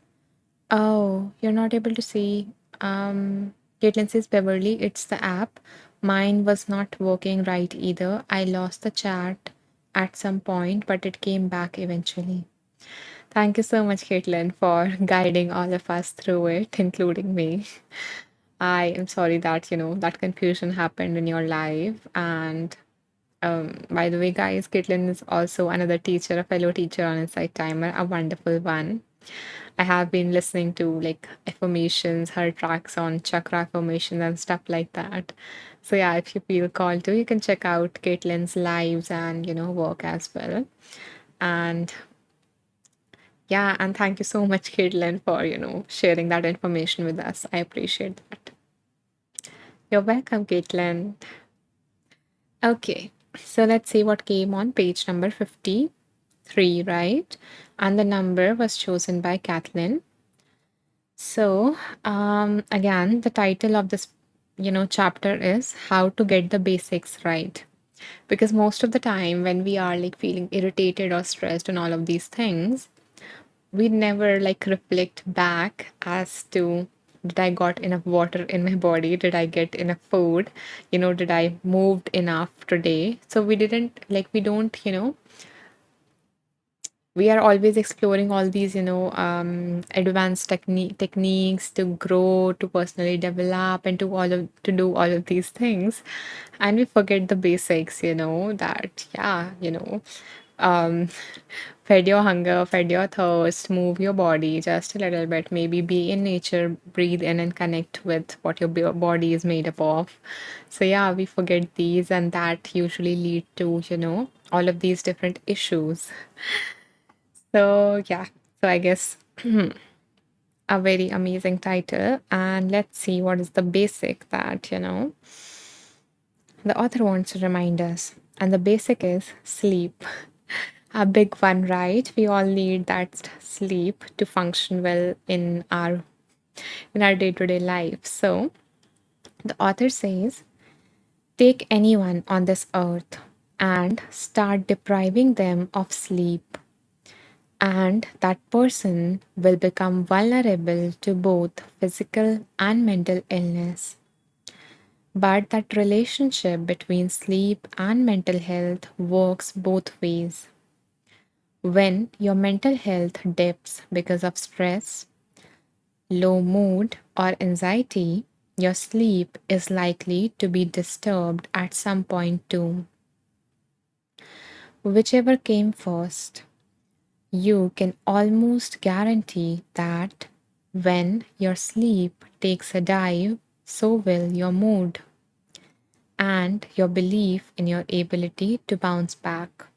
Oh, you're not able to see. Caitlin says, Beverly, it's the app. Mine was not working right either. I lost the chat at some point, but it came back eventually. Thank you so much, Caitlin, for guiding all of us through it, including me. I am sorry that, that confusion happened in your life. And by the way, guys, Caitlin is also another teacher, a fellow teacher on Insight Timer, a wonderful one. I have been listening to like affirmations, her tracks on chakra affirmations and stuff like that. So yeah, if you feel called to, you can check out Caitlin's lives and work as well. And yeah, and thank you so much, Caitlin, for sharing that information with us. I appreciate that. You're welcome, Caitlin. Okay, so let's see what came on page number 53, right? And the number was chosen by Kathleen. So, again, the title of this, chapter is How to Get the Basics Right. Because most of the time, when we are like feeling irritated or stressed and all of these things, we never like reflect back as to did I got enough water in my body? Did I get enough food? Did I moved enough today? So we didn't like we don't, we are always exploring all these advanced techniques to grow, to personally develop, and to do all of these things, and we forget the basics, that yeah, um fed your hunger, fed your thirst, move your body just a little bit, maybe be in nature, breathe in and connect with what your body is made up of. So yeah, we forget these, and that usually lead to all of these different issues. So, yeah, so I guess a very amazing title. And let's see what is the basic that, the author wants to remind us. And the basic is sleep. A big one, right? We all need that sleep to function well in our day-to-day life. So, the author says, take anyone on this earth and start depriving them of sleep, and that person will become vulnerable to both physical and mental illness. But that relationship between sleep and mental health works both ways. When your mental health dips because of stress, low mood, or anxiety, your sleep is likely to be disturbed at some point too. Whichever came first, you can almost guarantee that when your sleep takes a dive, so will your mood and your belief in your ability to bounce back.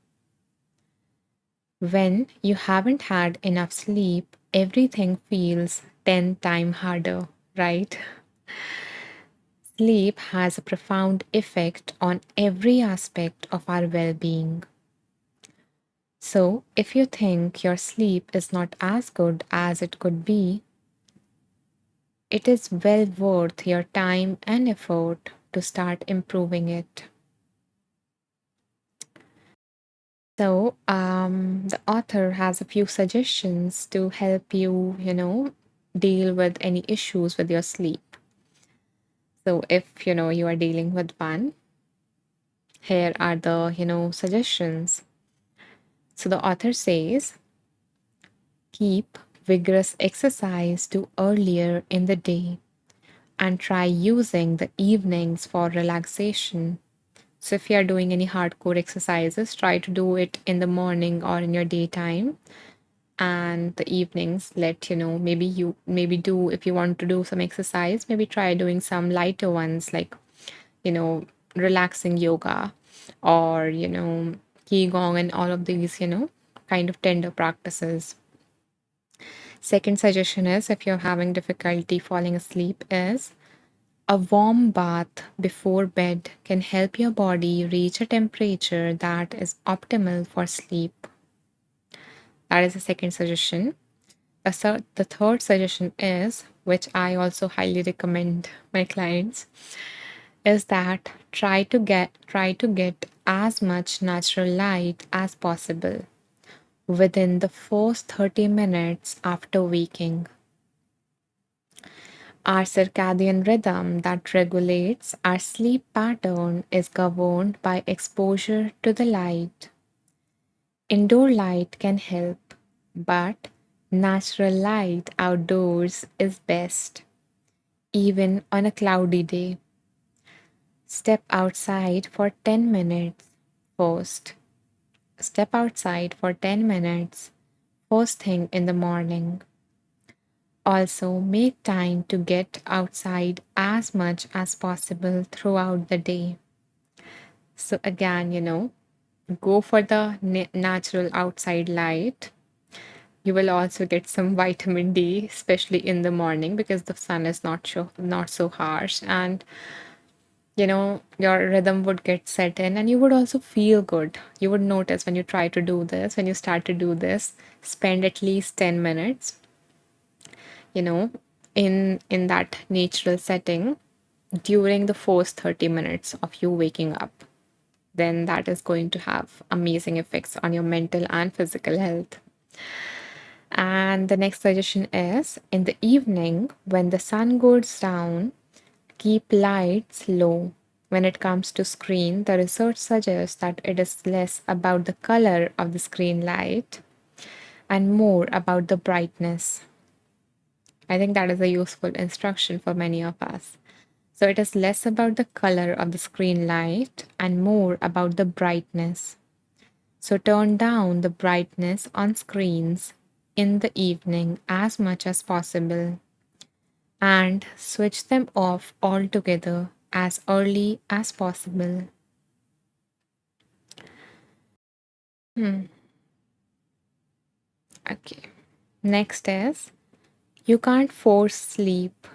When you haven't had enough sleep, everything feels 10 times harder, right? Sleep has a profound effect on every aspect of our well being. So, if you think your sleep is not as good as it could be, it is well worth your time and effort to start improving it. So, the author has a few suggestions to help you, deal with any issues with your sleep. So, if you are dealing with one, here are the suggestions. So, the author says, keep vigorous exercise to earlier in the day and try using the evenings for relaxation. So, if you are doing any hardcore exercises, try to do it in the morning or in your daytime, and the evenings let maybe do, if you want to do some exercise, maybe try doing some lighter ones like you know relaxing yoga, or qigong, and all of these kind of tender practices. Second suggestion is, if you're having difficulty falling asleep, is a warm bath before bed can help your body reach a temperature that is optimal for sleep. That is the second suggestion. The third suggestion is, which I also highly recommend my clients, is that try to get as much natural light as possible within the first 30 minutes after waking. Our circadian rhythm that regulates our sleep pattern is governed by exposure to the light. Indoor light can help, but natural light outdoors is best, even on a cloudy day. Step outside for 10 minutes first. Step outside for 10 minutes first thing in the morning. Also, make time to get outside as much as possible throughout the day. So, again, go for the natural outside light. You will also get some vitamin D, especially in the morning, because the sun is not so harsh, and your rhythm would get set in, and you would also feel good. You would notice when you try to do this, when you start to do this, spend at least 10 minutes, you know, in that natural setting during the first 30 minutes of you waking up. Then that is going to have amazing effects on your mental and physical health. And the next suggestion is, in the evening, when the sun goes down, keep lights low. When it comes to screen, the research suggests that it is less about the color of the screen light and more about the brightness. I think that is a useful instruction for many of us. So it is less about the color of the screen light and more about the brightness. So turn down the brightness on screens in the evening as much as possible and switch them off altogether as early as possible. Hmm. Okay. Next is, you can't force sleep.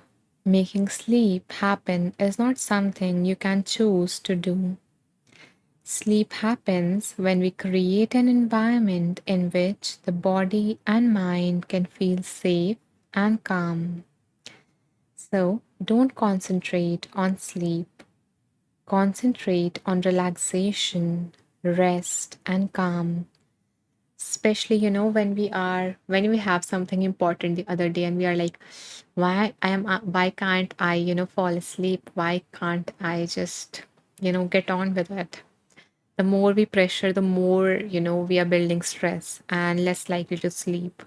Making sleep happen is not something you can choose to do. Sleep happens when we create an environment in which the body and mind can feel safe and calm. So don't concentrate on sleep. Concentrate on relaxation, rest, and calm. Especially, when we have something important the other day and we are like, why can't I, fall asleep? Why can't I just, get on with it? The more we pressure, the more, we are building stress and less likely to sleep.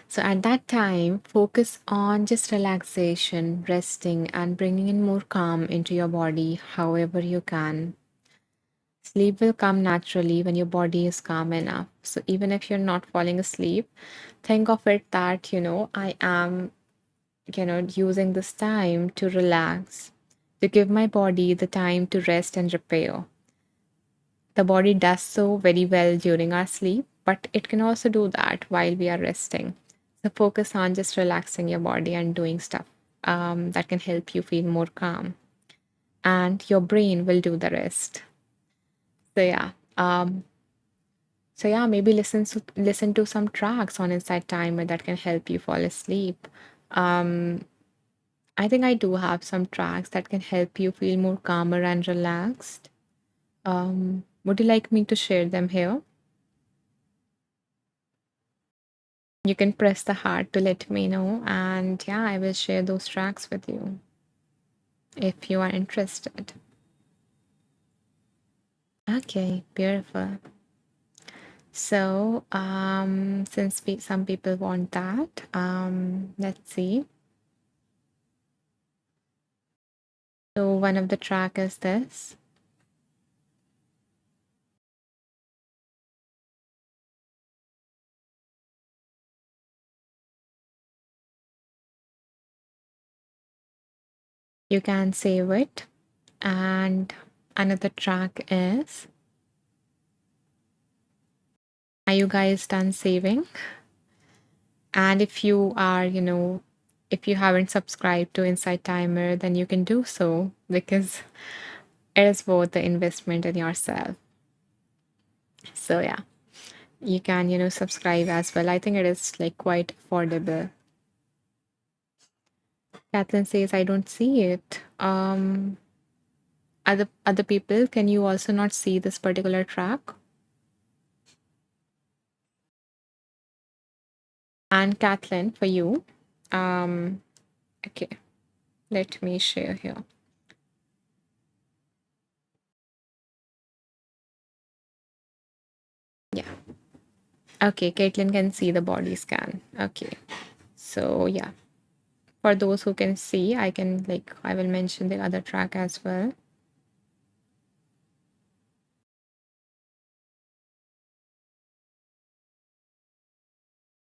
So at that time, focus on just relaxation, resting, and bringing in more calm into your body however you can. Sleep will come naturally when your body is calm enough. So even if you're not falling asleep, think of it that, I am, using this time to relax, to give my body the time to rest and repair. The body does so very well during our sleep, but it can also do that while we are resting. So focus on just relaxing your body and doing stuff that can help you feel more calm, and your brain will do the rest. So yeah, maybe listen to some tracks on Inside Timer that can help you fall asleep. Um, I think I do have some tracks that can help you feel more calmer and relaxed. Would you like me to share them here? You can press the heart to let me know, and yeah, I will share those tracks with you if you are interested. Okay, beautiful. So, since some people want that, let's see. So, one of the track is this. You can save it. And another track is, are you guys done saving? And if you are, if you haven't subscribed to Insight Timer, then you can do so because it is worth the investment in yourself. So, yeah, you can, subscribe as well. I think it is like quite affordable. Kathleen says, I don't see it. Other people, can you also not see this particular track? And Kathleen, for you, um, okay, let me share here. Yeah. Okay, Caitlin can see the body scan. Okay. So yeah. For those who can see, I will mention the other track as well.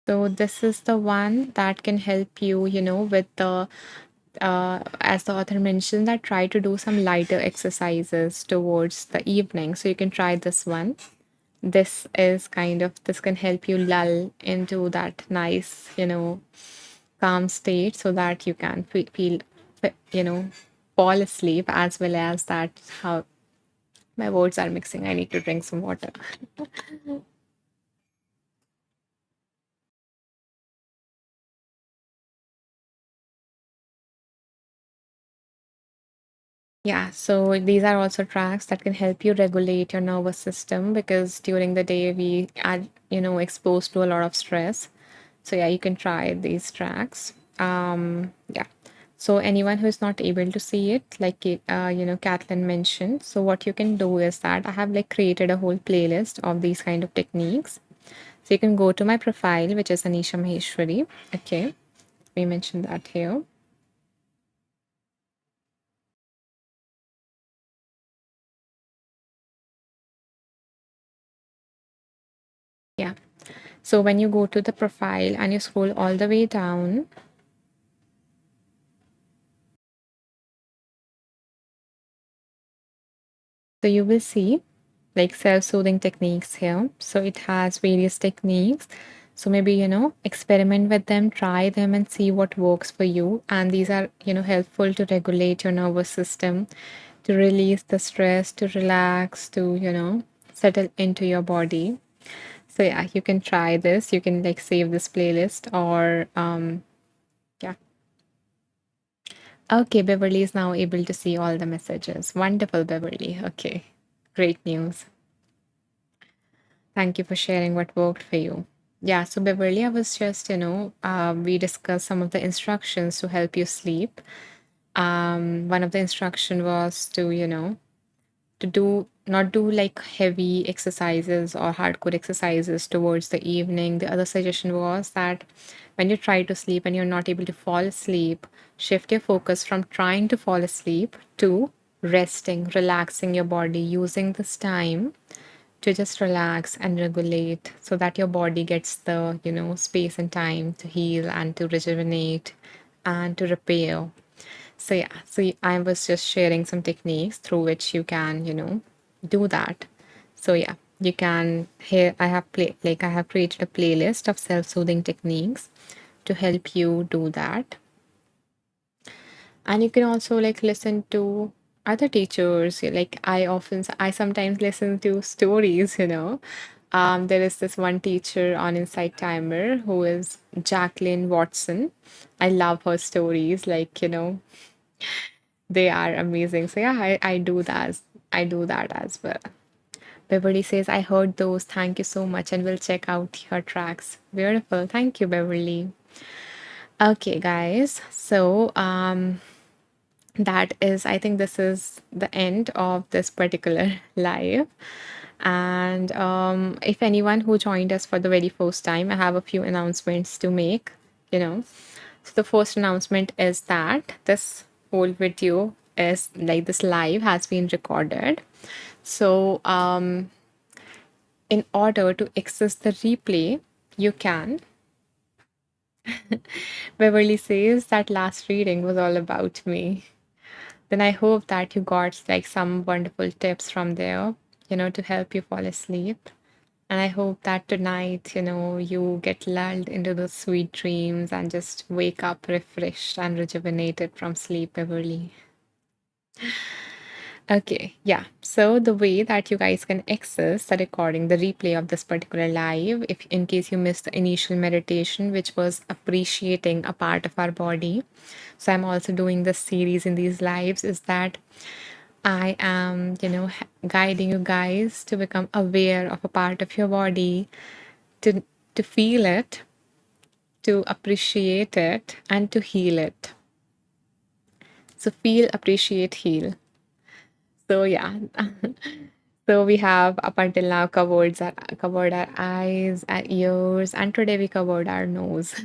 So this is the one that can help you, with the as the author mentioned, that try to do some lighter exercises towards the evening. So you can try this one. This can help you lull into that nice, calm state so that you can fall asleep, as well as that how my words are mixing. I need to drink some water. Yeah, so these are also tracks that can help you regulate your nervous system because during the day we are, exposed to a lot of stress. So yeah, you can try these tracks. Yeah. So anyone who is not able to see it, like Kathleen mentioned, so what you can do is that I have like created a whole playlist of these kind of techniques. So you can go to my profile, which is Anisha Maheshwari. Okay, we mentioned that here. Yeah. So when you go to the profile and you scroll all the way down, so you will see like self-soothing techniques here. So it has various techniques. So maybe, experiment with them, try them and see what works for you. And these are, helpful to regulate your nervous system, to release the stress, to relax, to, settle into your body. So yeah, you can try this. You can like save this playlist or yeah. Okay, Beverly is now able to see all the messages. Wonderful, Beverly. Okay, great news. Thank you for sharing what worked for you. Yeah, so Beverly, I was just, we discussed some of the instructions to help you sleep. One of the instruction was to, to do not do like heavy exercises or hardcore exercises towards the evening. The other suggestion was that when you try to sleep and you're not able to fall asleep, shift your focus from trying to fall asleep to resting, relaxing your body, using this time to just relax and regulate so that your body gets the, space and time to heal and to rejuvenate and to repair. So yeah, I was just sharing some techniques through which you can, do that. So yeah, you can here I have created a playlist of self-soothing techniques to help you do that. And you can also like listen to other teachers. Like I sometimes listen to stories, There is this one teacher on Insight Timer who is Jacqueline Watson. I love her stories. Like, they are amazing. So yeah, I do that. I do that as well. Beverly says, I heard those. Thank you so much, and we'll check out your tracks. Beautiful. Thank you, Beverly. Okay, guys. So that is, I think this is the end of this particular live. And if anyone who joined us for the very first time, I have a few announcements to make. You know, so the first announcement is that this whole video is like this live has been recorded. So in order to access the replay, you can. Beverly says that last reading was all about me. Then I hope that you got like some wonderful tips from there, to help you fall asleep. And I hope that tonight, you get lulled into those sweet dreams and just wake up refreshed and rejuvenated from sleep, Beverly. Okay, yeah. So the way that you guys can access the recording, the replay of this particular live, if in case you missed the initial meditation, which was appreciating a part of our body. So I'm also doing this series in these lives, is that I am, guiding you guys to become aware of a part of your body, to to feel it, to appreciate it, and to heal it. So feel, appreciate, heal. So yeah. So we have up until now covered our eyes, our ears, and today we covered our nose.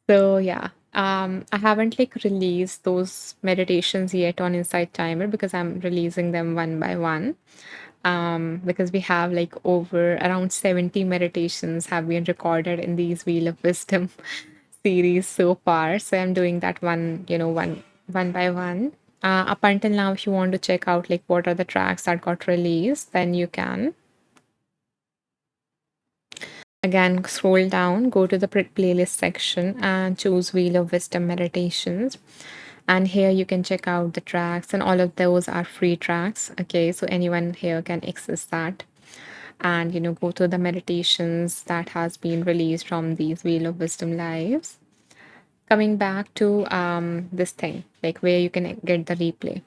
So yeah, I haven't like released those meditations yet on Insight Timer because I'm releasing them one by one. Because we have like over around 70 meditations have been recorded in these Wheel of Wisdom series so far. So I'm doing that one by one. Up until now, if you want to check out like what are the tracks that got released, then you can. Again, scroll down, go to the playlist section and choose Wheel of Wisdom Meditations. And here you can check out the tracks, and all of those are free tracks. Okay, so anyone here can access that and go through the meditations that has been released from these Wheel of Wisdom lives. Coming back to this thing, like where you can get the replay.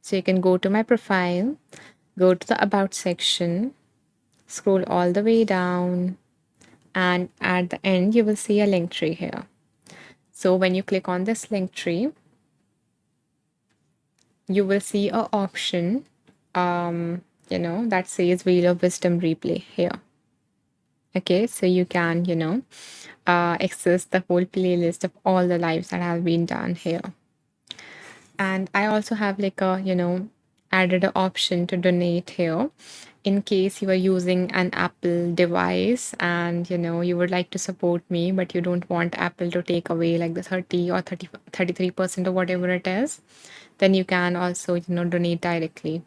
So you can go to my profile, go to the About section, scroll all the way down, and at the end you will see a link tree here. So when you click on this link tree, you will see a option that says Wheel of Wisdom replay here. Okay, so you can access the whole playlist of all the lives that have been done here. And I also have like a added an option to donate here in case you are using an Apple device and you would like to support me, but you don't want Apple to take away like the 30 or 33% or whatever it is, then you can also donate directly.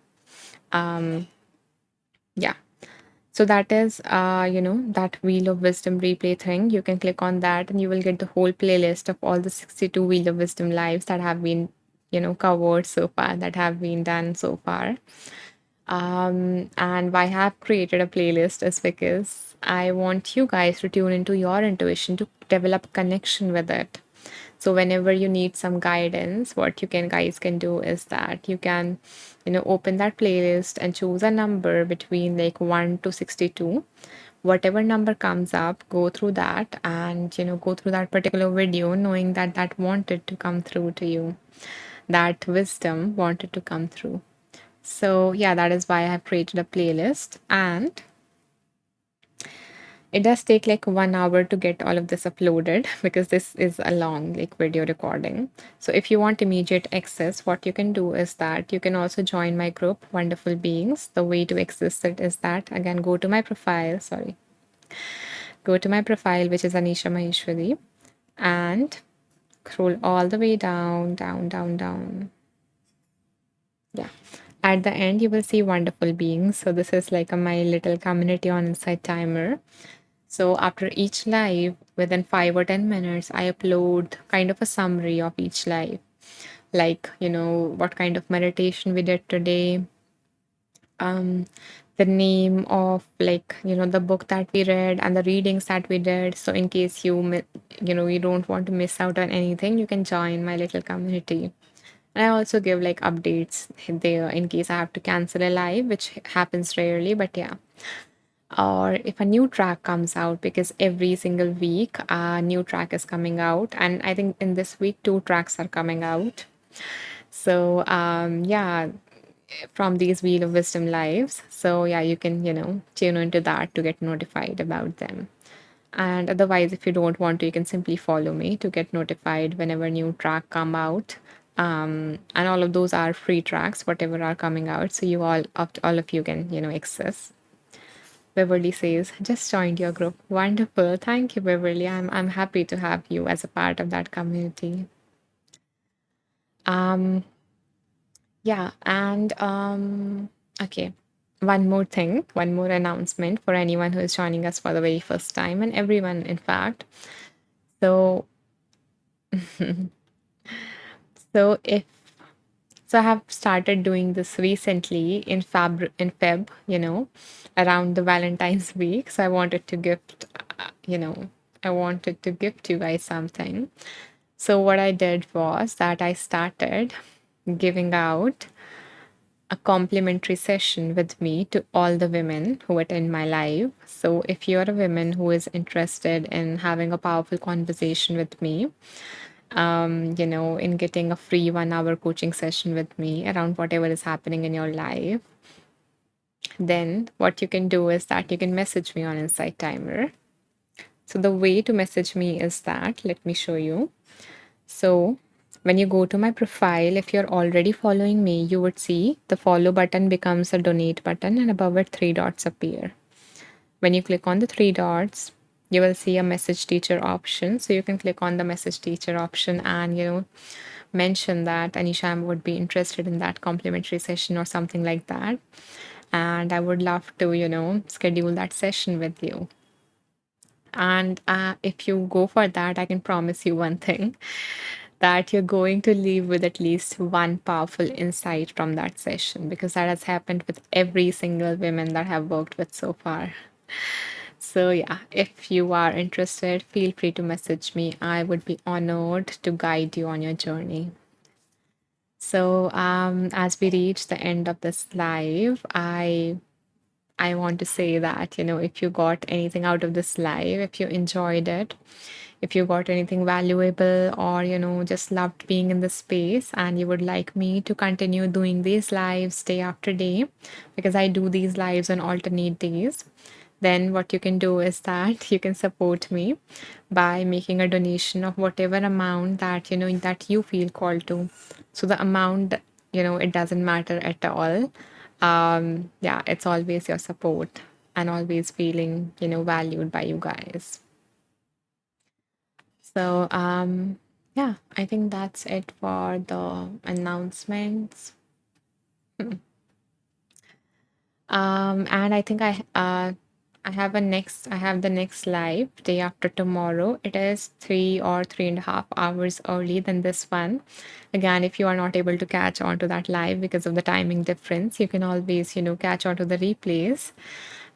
Yeah, so that is that Wheel of Wisdom replay thing. You can click on that and you will get the whole playlist of all the 62 Wheel of Wisdom lives that have been covered so far, that have been done so far. And why I have created a playlist is because I want you guys to tune into your intuition, to develop connection with it. So whenever you need some guidance, what you guys can do is that you can open that playlist and choose a number between like 1 to 62. Whatever number comes up, go through that and go through that particular video knowing that that wanted to come through to you, that wisdom wanted to come through. So yeah, that is why I have created a playlist, and it does take like 1 hour to get all of this uploaded because this is a long like video recording. So if you want immediate access, what you can do is that you can also join my group, Wonderful Beings. The way to access it is that, again, go to my profile, which is Anisha Maheshwari, and scroll all the way down, down, down, down. Yeah. At the end, you will see Wonderful Beings. So this is like my little community on Insight Timer. So after each live, within 5 or 10 minutes, I upload kind of a summary of each live. Like, what kind of meditation we did today, the name of, like, the book that we read and the readings that we did. So in case you don't want to miss out on anything, you can join my little community. And I also give like updates there in case I have to cancel a live, which happens rarely, but yeah. Or if a new track comes out, because every single week a new track is coming out, and I think in this week two tracks are coming out. So yeah, from these Wheel of Wisdom lives. So yeah, you can, tune into that to get notified about them. And otherwise, if you don't want to, you can simply follow me to get notified whenever new track come out. And all of those are free tracks, whatever are coming out. So all of you can, access. Beverly says, just joined your group. Wonderful. Thank you, Beverly. I'm happy to have you as a part of that community. Um, Yeah, and okay. One more thing, one more announcement for anyone who is joining us for the very first time, and everyone, in fact. So, so if so, I have started doing this recently in Feb, around the Valentine's week. So I wanted to I wanted to gift you guys something. So what I did was that I started giving out a complimentary session with me to all the women who attend my live. So, if you're a woman who is interested in having a powerful conversation with me, in getting a free 1 hour coaching session with me around whatever is happening in your life, then what you can do is that you can message me on Insight Timer. So, the way to message me is that, let me show you. So, when you go to my profile, if you're already following me, you would see the follow button becomes a donate button, and above it, three dots appear. When you click on the three dots, you will see a message teacher option. So you can click on the message teacher option and, mention that Anisha would be interested in that complimentary session or something like that. And I would love to, schedule that session with you. And if you go for that, I can promise you one thing, that you're going to leave with at least one powerful insight from that session, because that has happened with every single woman that I've worked with so far. So, yeah, if you are interested, feel free to message me. I would be honored to guide you on your journey. So, as we reach the end of this live, I want to say that, if you got anything out of this live, if you enjoyed it, if you got anything valuable, or, just loved being in the space and you would like me to continue doing these lives day after day, because I do these lives on alternate days, then what you can do is that you can support me by making a donation of whatever amount that that you feel called to. So the amount, it doesn't matter at all. Yeah, it's always your support and always feeling valued by you guys. So yeah, I think that's it for the announcements. And I think I have the next live day after tomorrow. It is 3 or 3.5 hours early than this one. Again, if you are not able to catch on to that live because of the timing difference, you can always, catch on to the replays,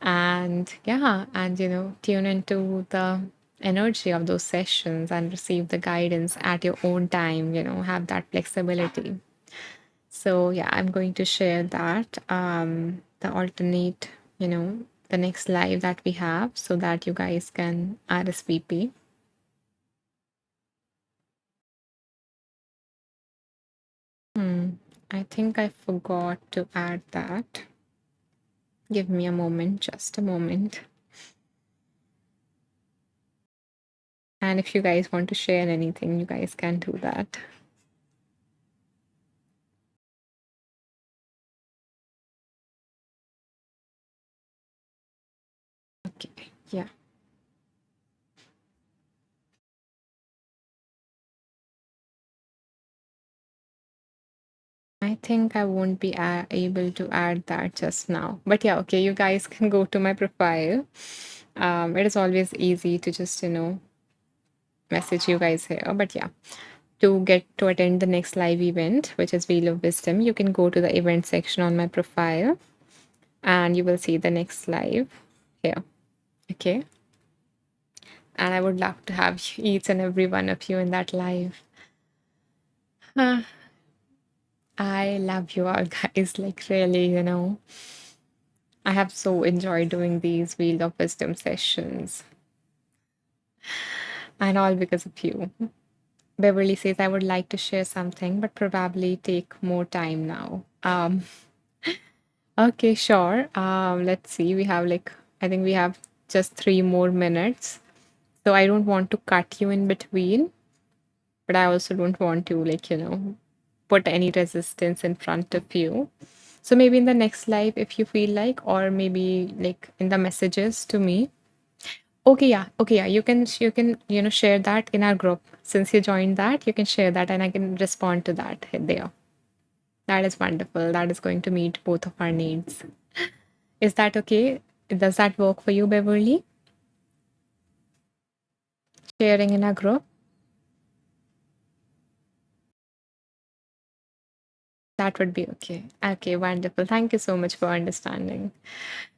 and yeah, and tune into the energy of those sessions and receive the guidance at your own time, have that flexibility. So yeah, I'm going to share that the alternate, the next live that we have, so that you guys can RSVP. I think I forgot to add that. Give me a moment, just a moment. And if you guys want to share anything, you guys can do that. Okay, yeah. I think I won't be able to add that just now. But yeah, okay, you guys can go to my profile. It is always easy to just, message you guys here. But yeah, to get to attend the next live event, which is Wheel of Wisdom, you can go to the event section on my profile. and you will see the next live here. Okay. And I would love to have each and every one of you in that live. Ah, I love you all, guys. Like, really, I have so enjoyed doing these Wheel of Wisdom sessions, and all because of you. Beverly says, I would like to share something, but probably take more time now. Okay, sure. Let's see. We have like, I think we have just 3 more minutes. So I don't want to cut you in between, but I also don't want to, like, put any resistance in front of you. So maybe in the next live, if you feel like, or maybe like in the messages to me. Okay, yeah. Okay, yeah. You can, share that in our group. Since you joined that, you can share that and I can respond to that there. That is wonderful. That is going to meet both of our needs. Is that okay? Does that work for you, Beverly? Sharing in our group? That would be okay. Okay, wonderful. Thank you so much for understanding.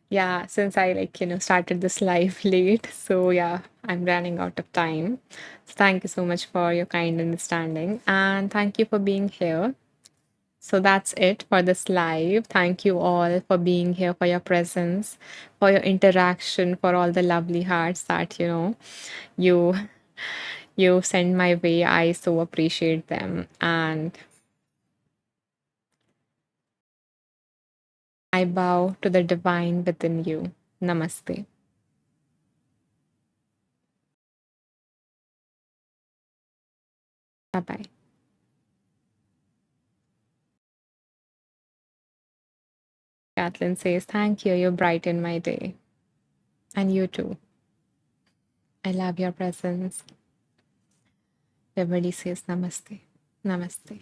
Yeah, since I started this live late, so yeah, I'm running out of time. So thank you so much for your kind understanding and thank you for being here. So that's it for this live. Thank you all for being here, for your presence, for your interaction, for all the lovely hearts that you you send my way. I so appreciate them and I bow to the divine within you. Namaste. Bye bye. Kathleen says, thank you. You brighten my day. And you too. I love your presence. Everybody says namaste. Namaste.